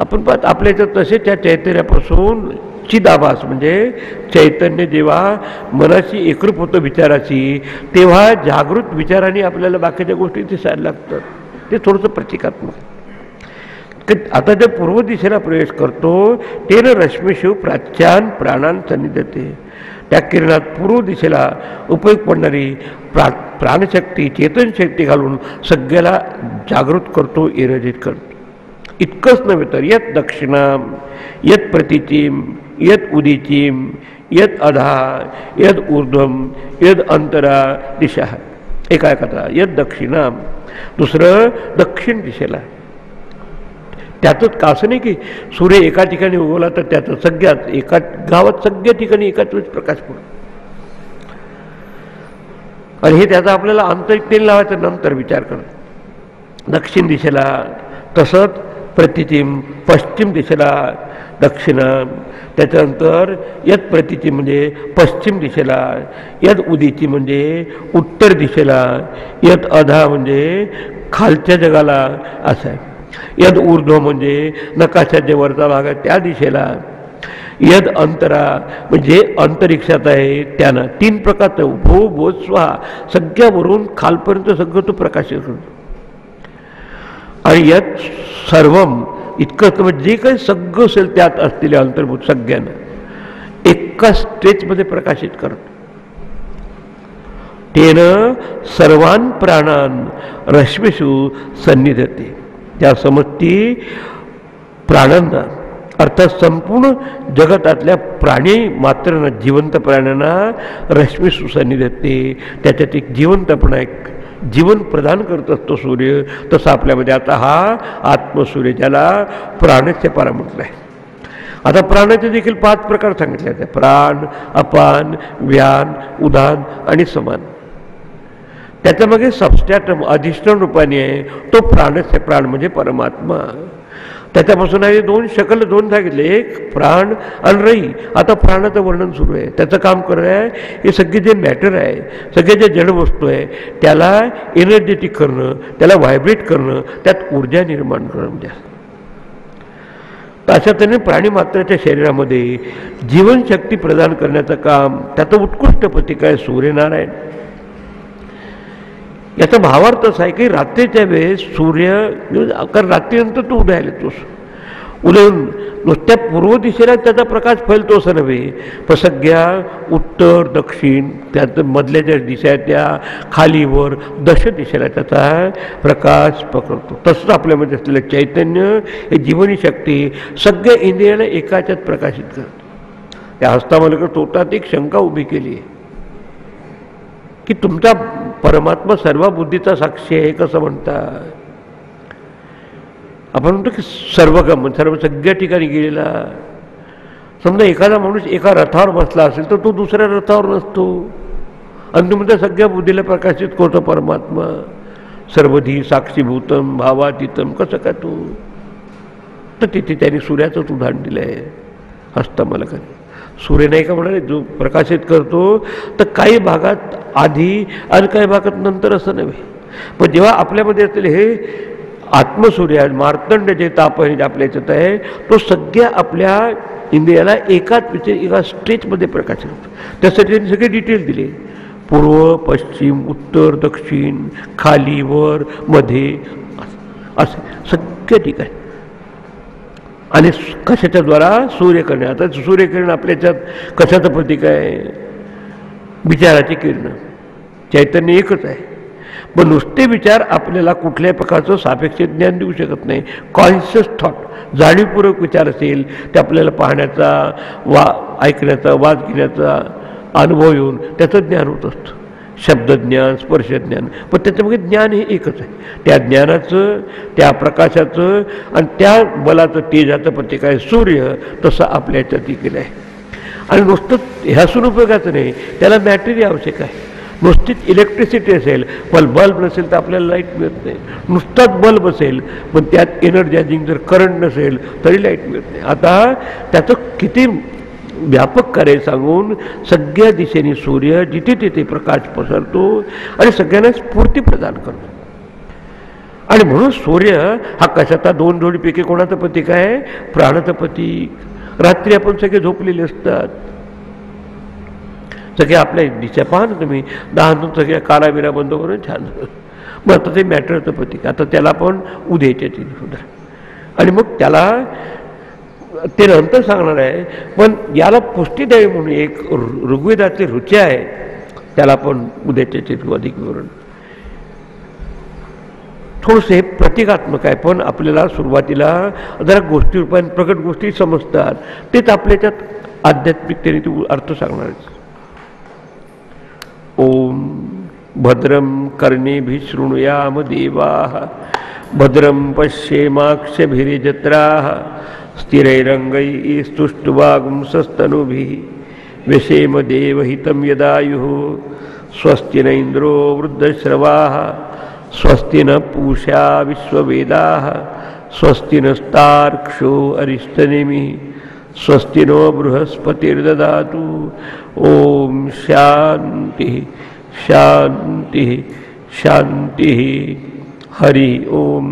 आपण पाहत आपल्या याच्यात तसे त्या चैतन्यापासून चिदाभास म्हणजे चैतन्य जेव्हा मनाशी एकरूप होतं विचाराची, तेव्हा जागृत विचाराने आपल्याला बाकीच्या गोष्टी दिसायला लागतात. ते थोडंसं प्रतिकात्मक. आता जे पूर्व दिशेला प्रवेश करतो तेन रश्मिषु प्राच्यान प्राणान सन्निधत्ते. त्या किरणात पूर्व दिशेला उपयोग पडणारी प्राणशक्ती चेतनशक्ती घालून सगळ्याला जागृत करतो, एनर्जित करतो. इतकंच नव्हे तर यत दक्षिणां यत प्रतीचीं यत उदीचीं यत अधा यद ऊर्ध्वं यद अंतरा दिशा. एका कथा यत दक्षिणां, दुसरं दक्षिण दिशेला. त्यातच का असं नाही की सूर्य एका ठिकाणी उगवला तर त्याचं सगळ्यात एका गावात सगळ्या ठिकाणी एकाच वेळेस प्रकाश पडतो. आणि हे त्याचा आपल्याला आंतरिक तेल लावायचं नंतर विचार करतो. दक्षिण दिशेला, तसंच प्रतीचीम पश्चिम दिशेला दक्षिण, त्याच्यानंतर यत प्रतीची म्हणजे पश्चिम दिशेला, यद उदीची म्हणजे उत्तर दिशेला, यत अधा म्हणजे खालच्या जगाला असं आहे, यद ऊर्ध्व म्हणजे नकाशाच्या वरचा भाग आहे त्या दिशेला, यद अंतरा म्हणजे अंतरिक्षात आहे त्यांना. 3 प्रकारचं भू भू स्वाहा सगळ्यावरून खालपर्यंत सगळं तो प्रकाशित करतो. आणि यात सर्वम इतकंच म्हणजे जे काही सगळं असेल त्यात असलेले अंतर्भूत सगळ्यांना एका स्टेजमध्ये प्रकाशित करतो. तेन सर्वान प्राणान रश्मिषु सन्निधते. त्या समजती प्राण्यांना अर्थात संपूर्ण जगतातल्या प्राणी मात्रांना, जिवंत प्राण्यांना रश्मिषु सन्निधते. त्याच्यात एक जिवंतपणा, एक जीवन प्रदान करत असतो सूर्य, तसं आपल्यामध्ये आता हा आत्मसूर्य, ज्याला प्राणस्य परा म्हटलं आहे. आता प्राणाचे देखील 5 प्रकार सांगितले आहेत. प्राण, अपान, व्यान, उदान आणि समान. त्याच्यामागे सबस्टॅटम अधिष्ठान रूपाने आहे तो प्राणस्य, प्राण म्हणजे परमात्मा. त्याच्यापासून आहे 2 शकल 2 सांगितले, एक प्राण आणि रई. आता प्राणाचं वर्णन सुरू आहे. त्याचं काम करत आहे हे सगळे जे मॅटर आहे, सगळे जे जड वस्तू आहे त्याला एनर्जेटिक करणं, त्याला व्हायब्रेट करणं, त्यात ऊर्जा निर्माण करणं म्हणजे. तर अशा तऱ्हेने प्राणीमात्राच्या शरीरामध्ये जीवनशक्ती प्रदान करण्याचं काम त्याचं उत्कृष्ट प्रतीक आहे सूर्यनारायण. याचा भावार्थ असा आहे की रात्रीच्या वेळेस सूर्य, कारण रात्रीनंतर तू उदयाला येतोस, उदयून नुसत्या पूर्व दिशेला त्याचा प्रकाश फैलतो असं नव्हे, पण सगळ्या उत्तर दक्षिण त्यात मधल्या ज्या दिशा आहेत त्या खालीवर दश दिशेला त्याचा प्रकाश पकडतो. तसंच आपल्यामध्ये असलेलं चैतन्य हे जीवनी शक्ती सगळ्या इंद्रियाला एकाच्यात प्रकाशित करतो. त्या हस्तामलकर तोटात एक शंका उभी केली आहे की तुमचा परमात्मा सर्व बुद्धीचा साक्षी आहे कसं म्हणता. आपण म्हणतो की सर्वगम, सगळ्या ठिकाणी गेलेला. समजा एखादा माणूस एका रथावर बसला असेल तर तो दुसऱ्या रथावर नसतो, आणि तुम्ही त्या सगळ्या बुद्धीला प्रकाशित करतो परमात्मा. सर्वधी साक्षीभूतम भावातीतम, कसं काय तू. तर तिथे त्यांनी सूर्याचंच उदाहरण दिलं आहे हस्तमलकाने. सूर्य नाही का म्हणाले जो प्रकाशित करतो, तर काही भागात आधी आणि काही भागात नंतर असं नव्हे. पण जेव्हा आपल्यामध्ये असलेले हे आत्मसूर्य मार्तंड जे ताप आहे आपल्या याच्यात आहे, तो सगळ्या आपल्या इंद्रियाला एका स्ट्रेचमध्ये प्रकाशित होतो. त्यासाठी त्यांनी सगळे डिटेल दिले, पूर्व पश्चिम उत्तर दक्षिण खाली वर मध्ये असे सगळ्या ठिकाणी. आणि कशाच्या द्वारा सूर्यकिरण. आता सूर्यकिरण आपल्याच्यात कशाचं प्रतीक आहे, विचाराची किरण. चैतन्य एकच आहे, पण नुसते विचार आपल्याला कुठल्याही प्रकारचं सापेक्ष ज्ञान देऊ शकत नाही. कॉन्शियस थॉट, जाणीवपूर्वक विचार असेल ते आपल्याला पाहण्याचा ऐकण्याचा वाद घेण्याचा अनुभव येऊन त्याचं ज्ञान होत असतं. शब्दज्ञान स्पर्शज्ञान, पण त्याच्यामध्ये ज्ञान हे एकच आहे. त्या ज्ञानाचं त्या प्रकाशाचं आणि त्या बलाचं तेजाचं प्रतीक आहे सूर्य. तसं आपल्या याच्यात केलं आहे. आणि नुसतं ह्यासून उपयोगाचं नाही, त्याला बॅटरी आवश्यक आहे. नुसतीच इलेक्ट्रिसिटी असेल पण बल्ब नसेल तर आपल्याला लाईट मिळत नाही. नुसताच बल्ब असेल पण त्यात एनर्जायझिंग जर करंट नसेल तरी लाईट मिळत नाही. आता त्याचं किती व्यापक कार्य सांगून सगळ्या दिशेने सूर्य जिथे तिथे प्रकाश पसरतो आणि सगळ्यांना स्फूर्ती प्रदान करतो. आणि म्हणून सूर्य हा कशाचा 2 जोडीपैकी कोणाचं प्रतीक आहे, प्राणाचं प्रतीक. रात्री आपण सगळे झोपलेले असतात, सगळे आपल्या दिशा पाहा ना तुम्ही, 10 सगळ्या काराबिरा बंद करून छान. मग आता ते मॅटरचं प्रतीक, आता त्याला आपण उद्याच्या सुद्धा. आणि मग त्याला ते नंतर सांगणार आहे, पण याला पुष्टी द्यावी म्हणून एक ऋग्वेदातली रुची आहे, त्याला आपण उद्याच्या अधिक विवरण. थोडंसं हे प्रतिकात्मक आहे, पण आपल्याला सुरुवातीला जरा गोष्टी रूपाने प्रकट गोष्टी समजतात. तेच आपल्याच्यात आध्यात्मिकतेने ते अर्थ सांगणार आहेत. ओम भद्रम कर्णेभिः शृणुयाम देवाः भद्रं पश्येमाक्षभिर्यजत्राः स्थिरैरङ्गैः स्तुष्ट्वागुंसस्तनूभिः व्यशेम देवहितं यदायुः स्वस्ति न इन्द्रो वृद्धश्रवाः स्वस्ति न पूषा विश्ववेदाः स्वस्ति नस्तार्क्ष्यो अरिष्टनेमिः स्वस्ति नो बृहस्पतिर्ददातु. ओम शांति शांति शांति. हरि ओम.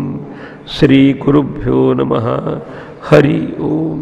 श्री गुरुभ्यो नमः. हरि ओम.